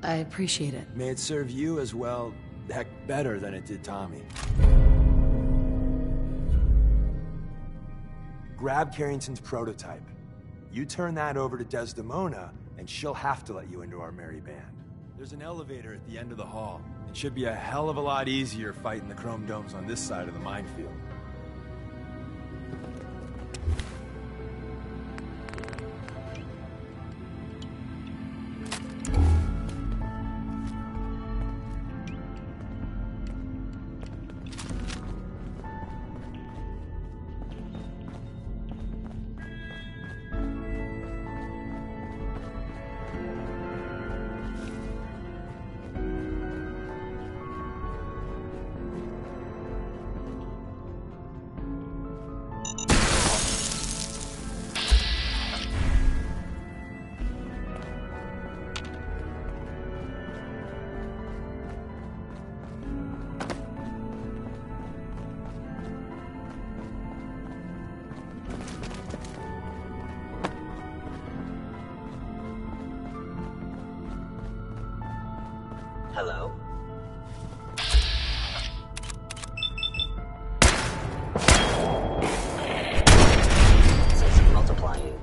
I appreciate it. May it serve you as well, heck, better than it did Tommy. Grab Carrington's prototype. You turn that over to Desdemona, and she'll have to let you into our merry band. There's an elevator at the end of the hall. It should be a hell of a lot easier fighting the chrome domes on this side of the minefield. Hello? Says multiplying.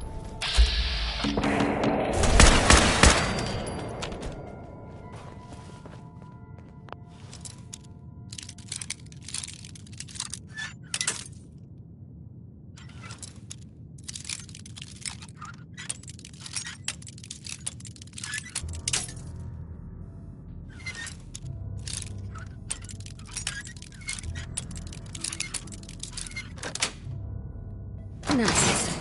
Nice.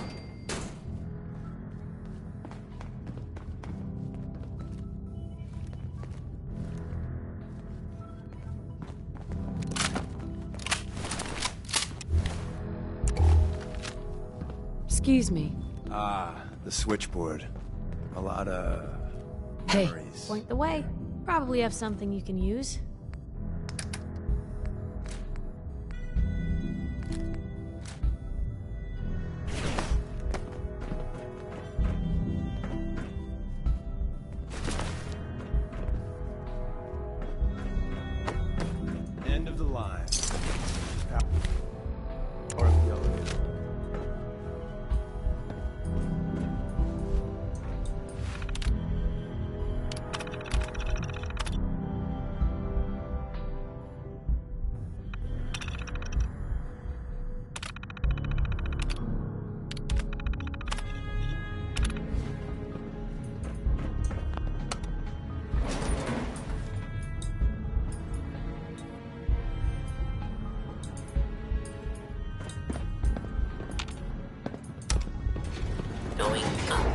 Excuse me. Ah, the switchboard. A lot of... Hey. memories. Point the way. Probably have something you can use. End of the line. Or the elevator. Going up.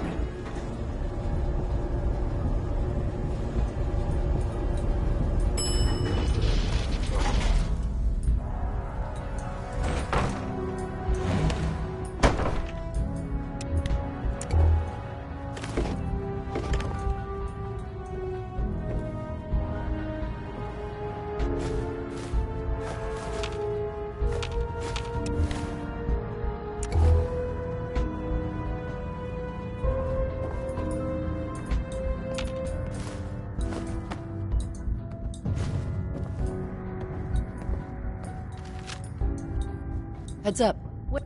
Heads up. Or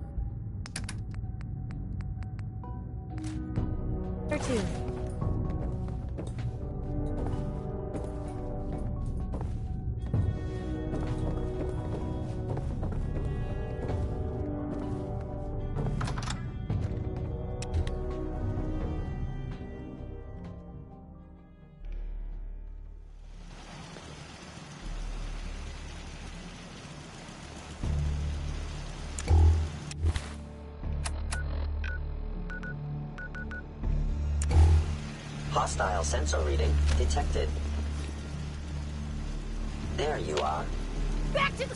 two. Hostile sensor reading detected. There you are. Back to the...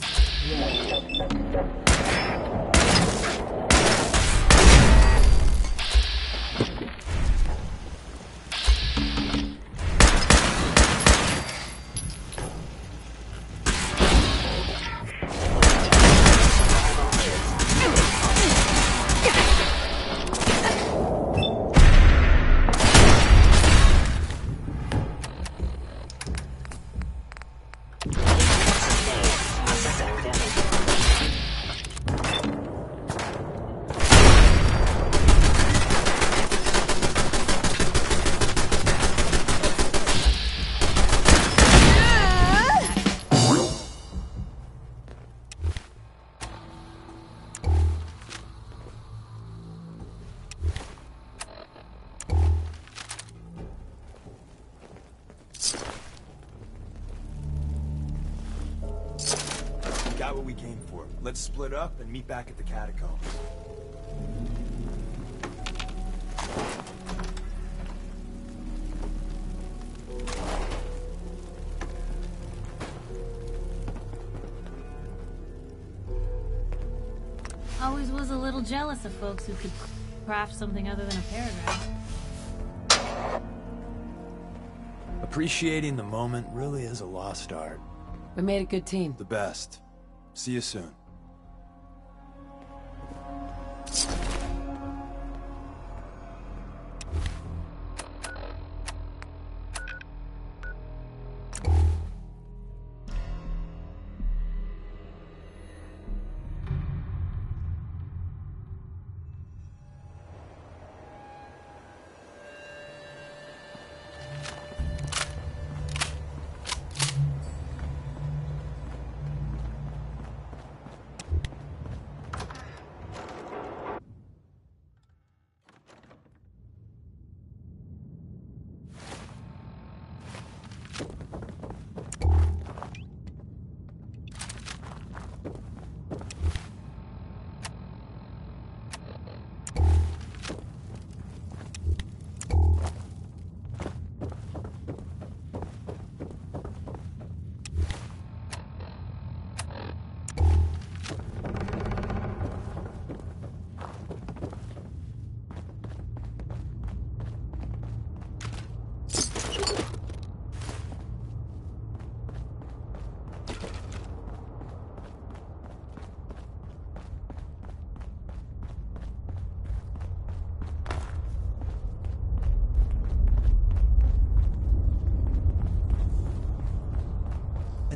Got what we came for. Let's split up and meet back at the catacombs. Always was a little jealous of folks who could craft something other than a paragraph. Appreciating the moment really is a lost art. We made a good team. The best. See you soon.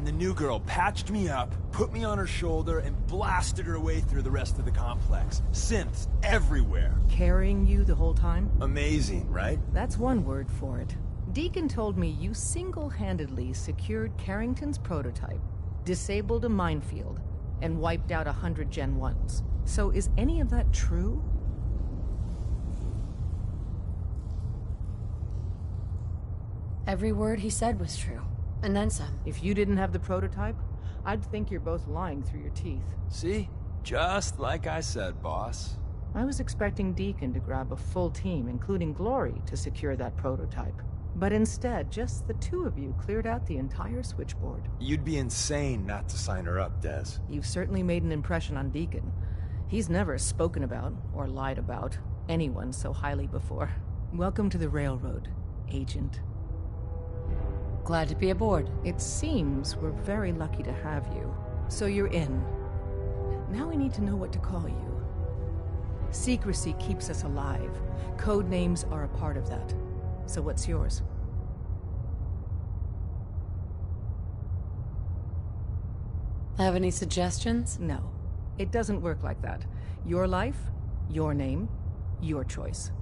and the new girl patched me up, put me on her shoulder, and blasted her way through the rest of the complex. Synths everywhere. Carrying you the whole time? Amazing, right? That's one word for it. Deacon told me you single-handedly secured Carrington's prototype, disabled a minefield, and wiped out 100 Gen 1s. So is any of that true? Every word he said was true. And then some. If you didn't have the prototype, I'd think you're both lying through your teeth. See? Just like I said, boss. I was expecting Deacon to grab a full team, including Glory, to secure that prototype. But instead, just the two of you cleared out the entire switchboard. You'd be insane not to sign her up, Des. You've certainly made an impression on Deacon. He's never spoken about, or lied about, anyone so highly before. Welcome to the Railroad, Agent. Glad to be aboard. It seems we're very lucky to have you. So you're in. Now we need to know what to call you. Secrecy keeps us alive. Code names are a part of that. So what's yours? Have any suggestions? No. It doesn't work like that. Your life, your name, your choice.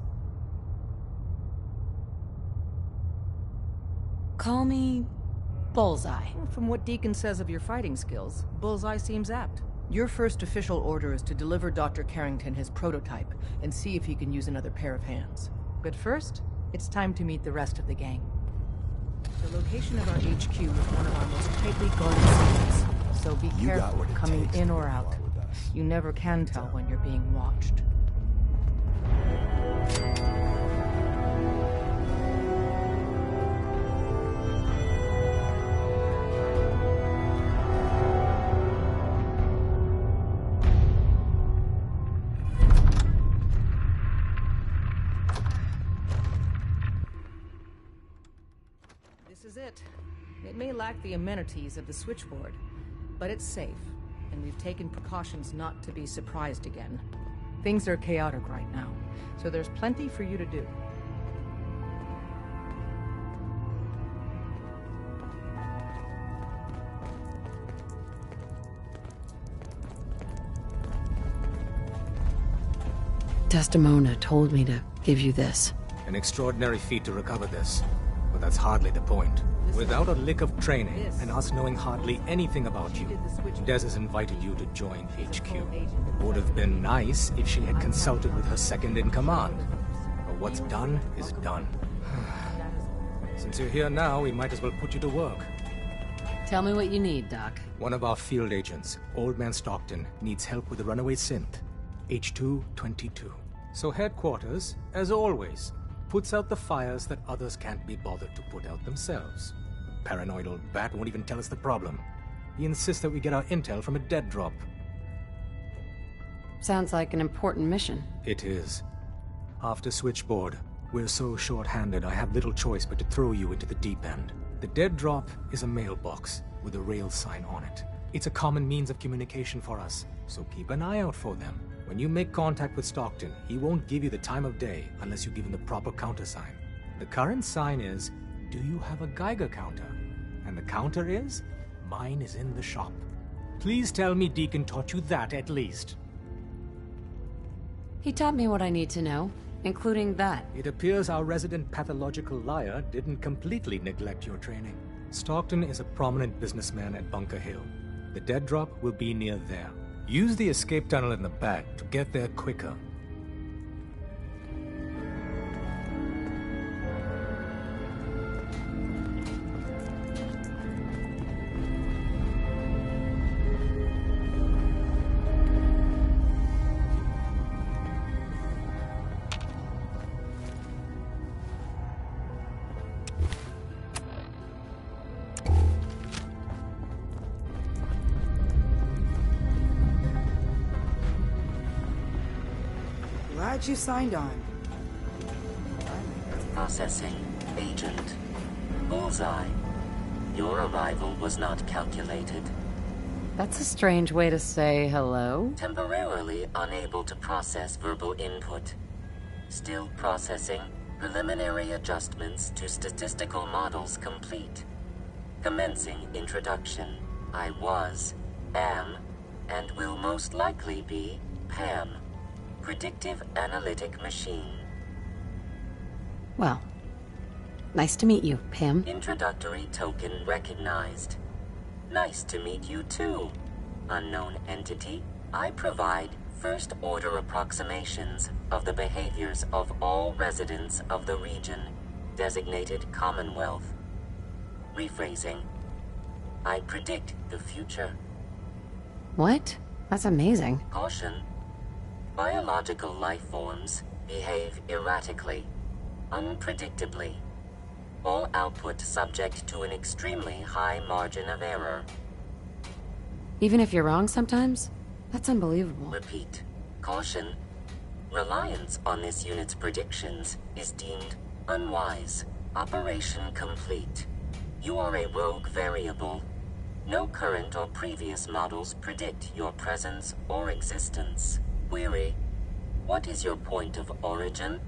Call me Bullseye. From what Deacon says of your fighting skills, Bullseye seems apt. Your first official order is to deliver Dr. Carrington his prototype and see if he can use another pair of hands. But first, it's time to meet the rest of the gang. The location of our HQ is one of our most tightly guarded secrets, so be careful coming in or out. You never can tell when you're being watched. This is it. It may lack the amenities of the switchboard, but it's safe, and we've taken precautions not to be surprised again. Things are chaotic right now, so there's plenty for you to do. Desdemona told me to give you this. An extraordinary feat to recover this. But that's hardly the point. Without a lick of training, and us knowing hardly anything about you, Des has invited you to join HQ. It would have been nice if she had consulted with her second-in-command. But what's done is done. Since you're here now, we might as well put you to work. Tell me what you need, Doc. One of our field agents, Old Man Stockton, needs help with the runaway synth. H222. So headquarters, as always, puts out the fires that others can't be bothered to put out themselves. Paranoid old bat won't even tell us the problem. He insists that we get our intel from a dead drop. Sounds like an important mission. It is. After Switchboard, we're so short-handed I have little choice but to throw you into the deep end. The dead drop is a mailbox with a rail sign on it. It's a common means of communication for us, so keep an eye out for them. When you make contact with Stockton, he won't give you the time of day unless you give him the proper countersign. The current sign is, do you have a Geiger counter? And the counter is, mine is in the shop. Please tell me Deacon taught you that at least. He taught me what I need to know, including that. It appears our resident pathological liar didn't completely neglect your training. Stockton is a prominent businessman at Bunker Hill. The dead drop will be near there. Use the escape tunnel in the back to get there quicker. Glad you signed on. Processing, Agent. Bullseye. Your arrival was not calculated. That's a strange way to say hello. Temporarily unable to process verbal input. Still processing. Preliminary adjustments to statistical models complete. Commencing introduction. I was, am, and will most likely be Pam. Predictive Analytic Machine. Well, nice to meet you, Pam. Introductory token recognized. Nice to meet you too. Unknown entity, I provide first-order approximations of the behaviors of all residents of the region, designated Commonwealth. Rephrasing. I predict the future. What? That's amazing. Caution. Biological life forms behave erratically, unpredictably. All output subject to an extremely high margin of error. Even if you're wrong sometimes? That's unbelievable. Repeat. Caution. Reliance on this unit's predictions is deemed unwise. Operation complete. You are a rogue variable. No current or previous models predict your presence or existence. Query. What is your point of origin?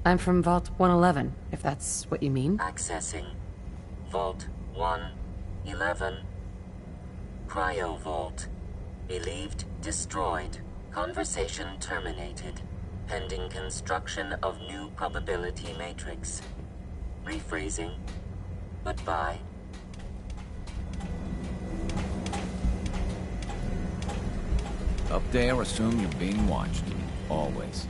I'm from Vault 111, if that's what you mean. Accessing. Vault 111. Cryo Vault. Believed destroyed. Conversation terminated. Pending construction of new probability matrix. Rephrasing. Goodbye. Up there, assume you're being watched. Always.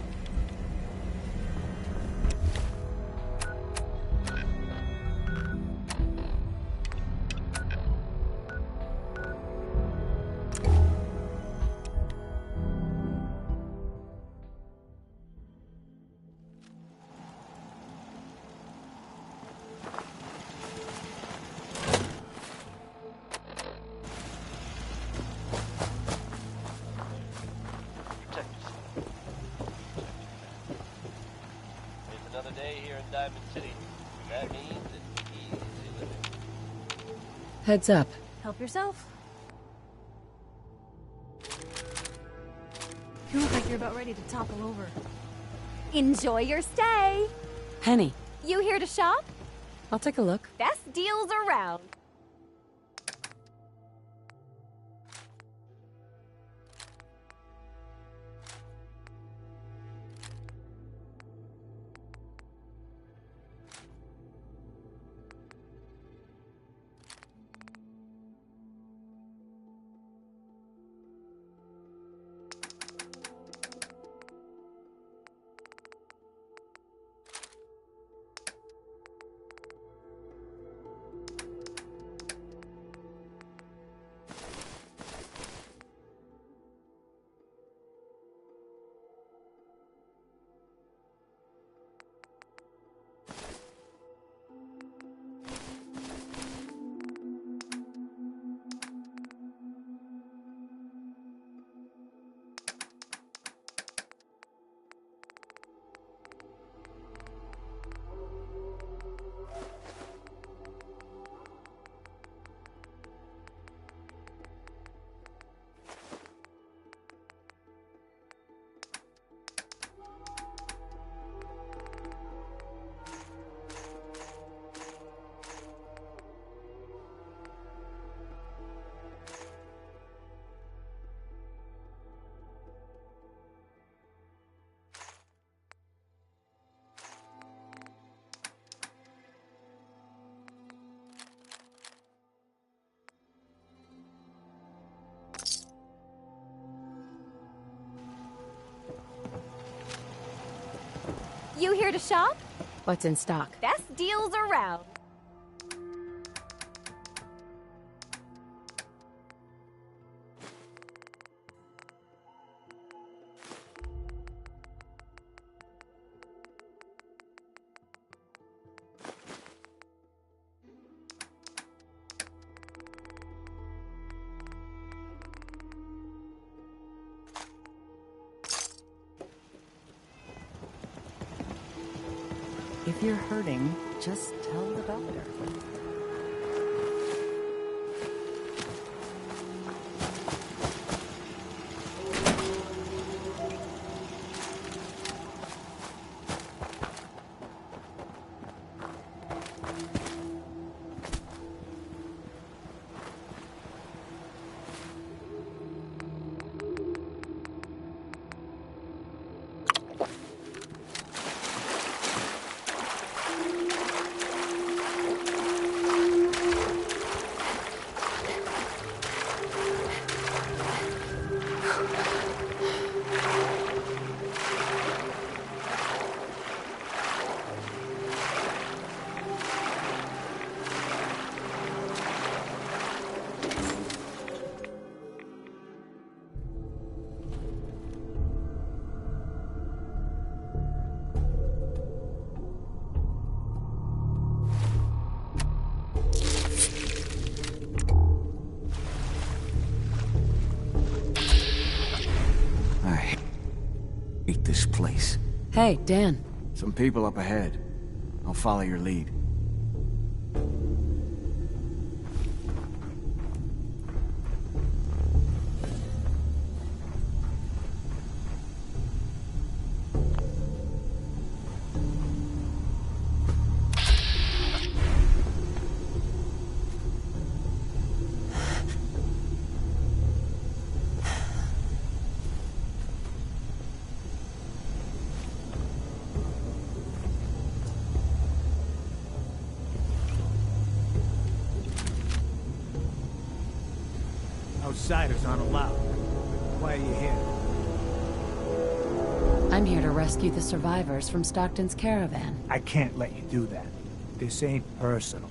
Heads up. Help yourself. You look like you're about ready to topple over. Enjoy your stay. Penny. You here to shop? I'll take a look. Best deals around. You here to shop? What's in stock? Best deals around. If you're hurting, just tell the doctor. Eat this place. Hey, Dan. Some people up ahead. I'll follow your lead. Outsiders aren't allowed. Why are you here? I'm here to rescue the survivors from Stockton's caravan. I can't let you do that. This ain't personal.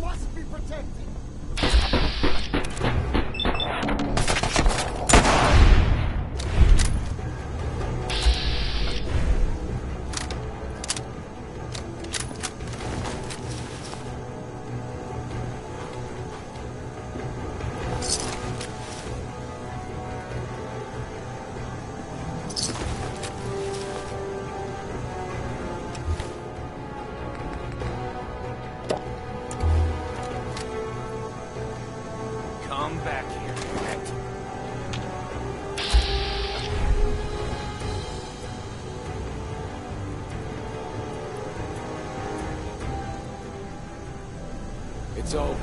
Must be protected. Come back here, rat. It's over.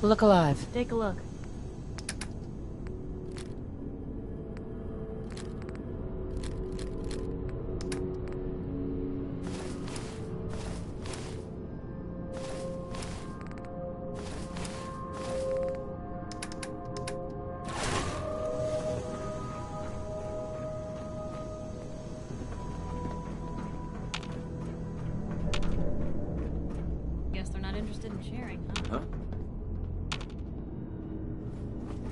Look alive. Take a look. Guess they're not interested in sharing, huh?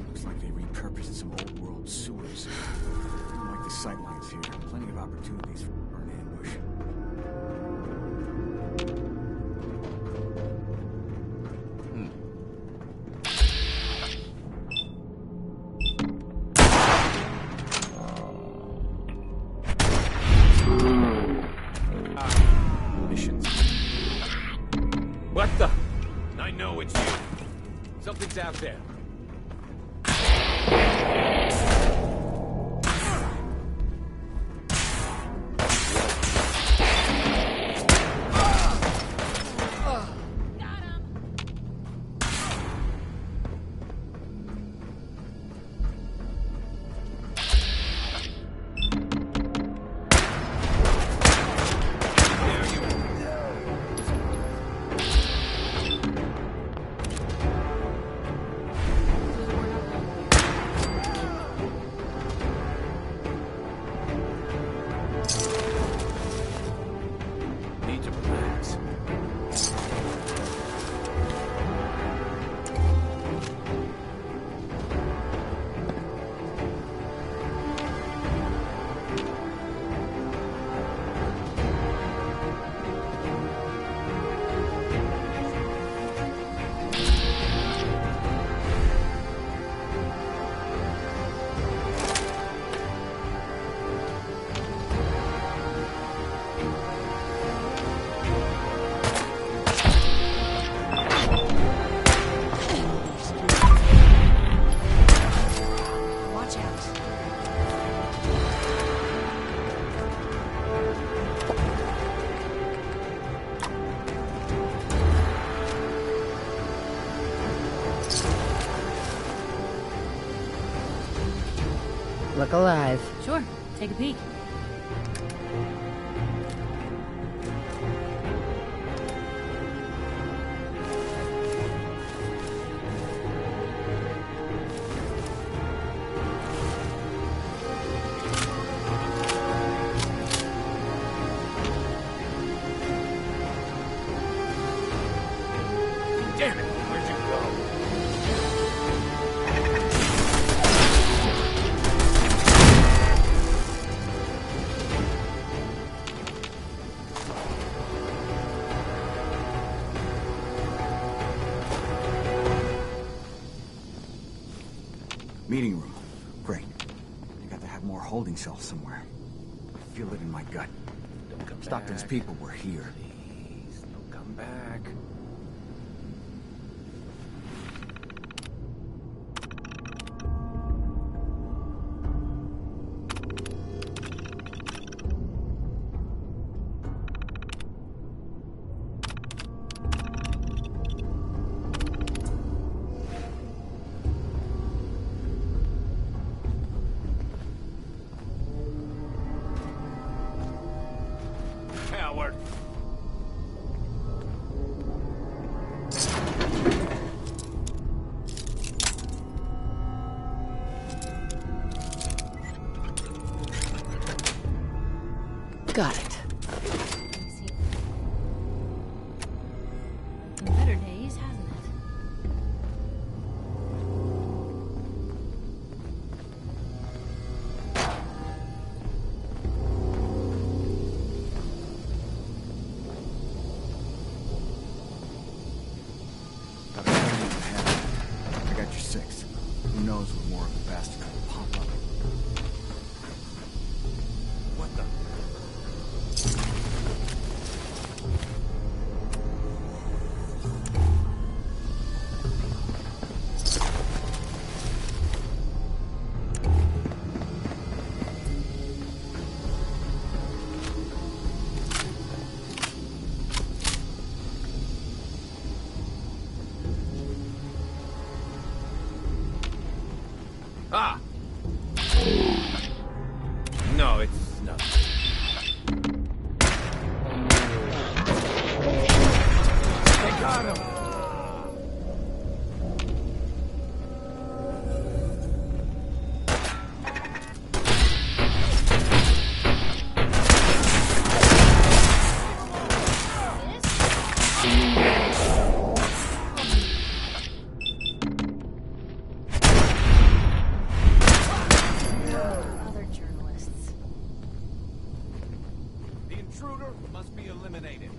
Looks like they repurposed some old world sewers. I don't like the sightlines here. Plenty of opportunities for an ambush. Missions. What the? I know it's you. Something's out there. Look alive. Sure, take a peek. Damn it, where'd you go? Meeting room. Great. You got to have more holding cells somewhere. I feel it in my gut. Don't come Stockton's back. people were here. Please, don't come back. Coward. Got it. Better days, hasn't it? Got a feeling you have it. I got your 6. Who knows what more of the bastard could pop up. What the? Ah! No, it's nothing. They got him! Other journalists. The intruder must be eliminated.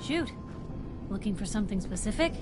Shoot. Looking for something specific?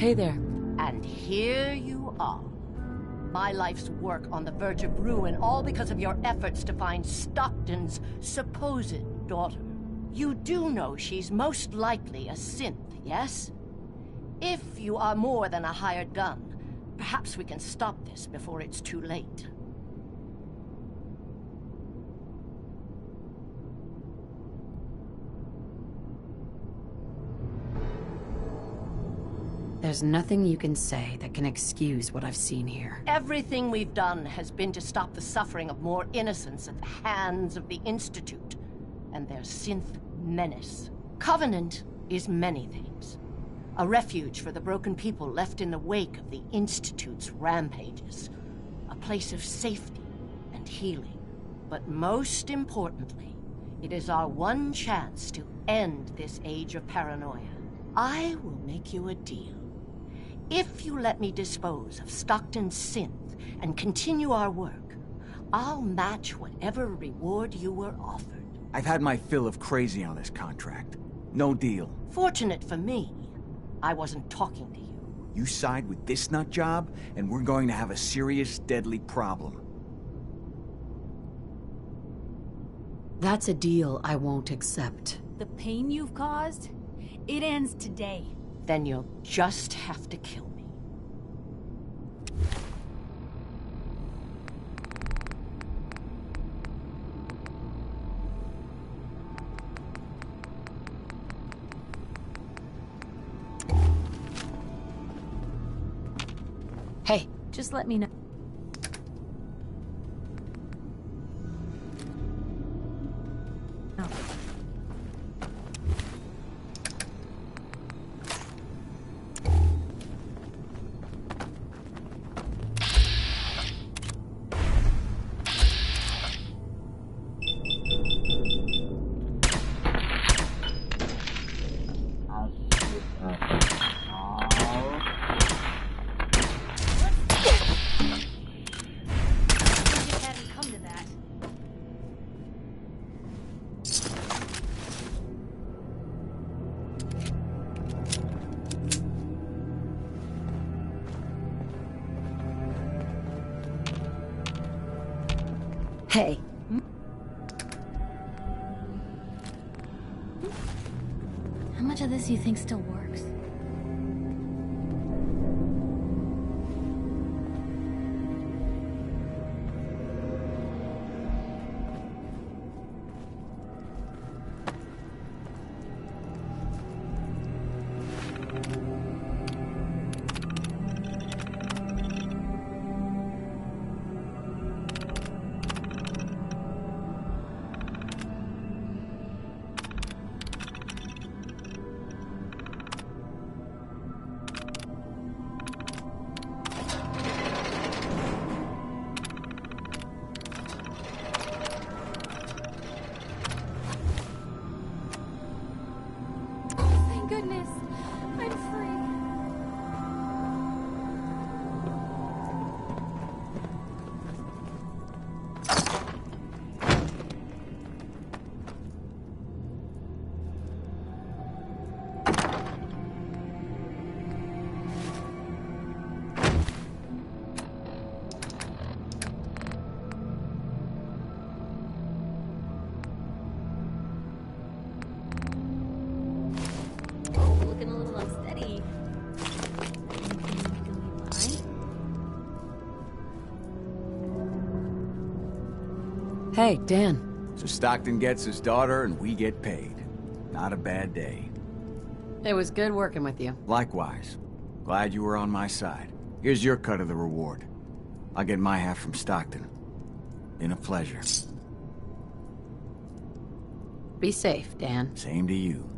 Hey there. And here you are. My life's work on the verge of ruin, all because of your efforts to find Stockton's supposed daughter. You do know she's most likely a synth, yes? If you are more than a hired gun, perhaps we can stop this before it's too late. There's nothing you can say that can excuse what I've seen here. Everything we've done has been to stop the suffering of more innocents at the hands of the Institute and their synth menace. Covenant is many things. A refuge for the broken people left in the wake of the Institute's rampages. A place of safety and healing. But most importantly, it is our one chance to end this age of paranoia. I will make you a deal. If you let me dispose of Stockton's synth and continue our work, I'll match whatever reward you were offered. I've had my fill of crazy on this contract. No deal. Fortunate for me, I wasn't talking to you. You side with this nut job, and we're going to have a serious, deadly problem. That's a deal I won't accept. The pain you've caused, it ends today. Then you'll just have to kill me. Hey, just let me know. Hey. How much of this you think still works? Goodness, I'm free. Looking a little unsteady. Hey, Dan. So Stockton gets his daughter and we get paid. Not a bad day. It was good working with you. Likewise. Glad you were on my side. Here's your cut of the reward. I'll get my half from Stockton. Been a pleasure. Be safe, Dan. Same to you.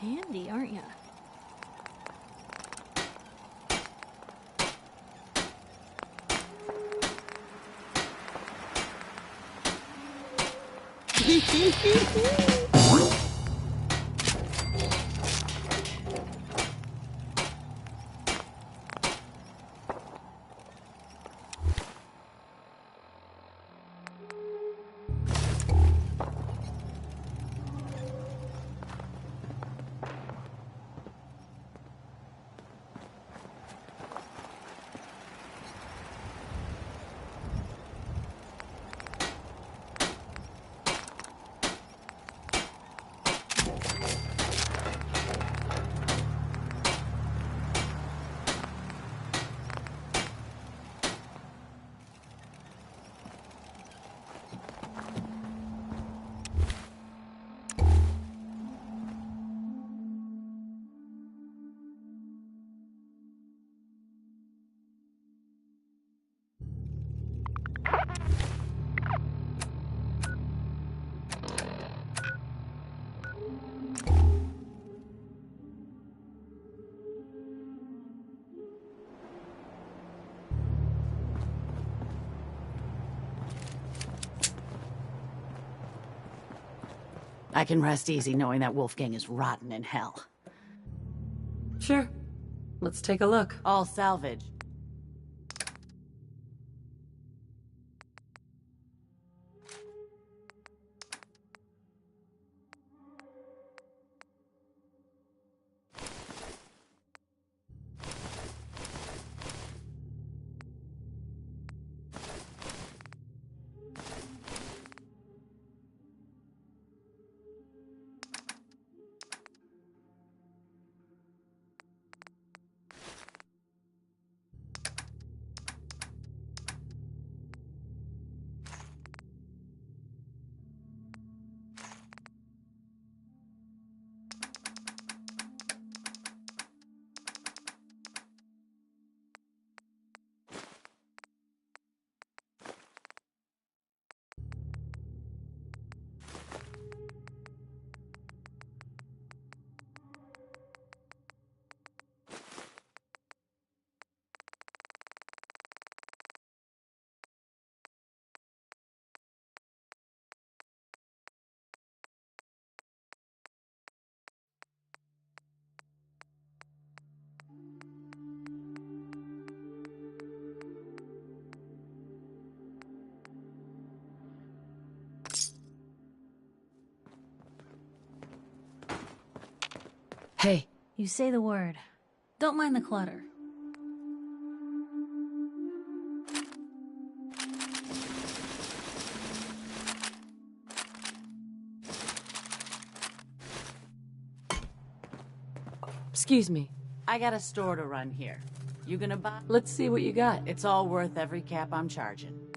handy, aren't ya? I can rest easy knowing that Wolfgang is rotten in hell. Sure. Let's take a look. All salvage. Hey. You say the word. Don't mind the clutter. Excuse me. I got a store to run here. You gonna buy? Let's see what you got. It's all worth every cap I'm charging.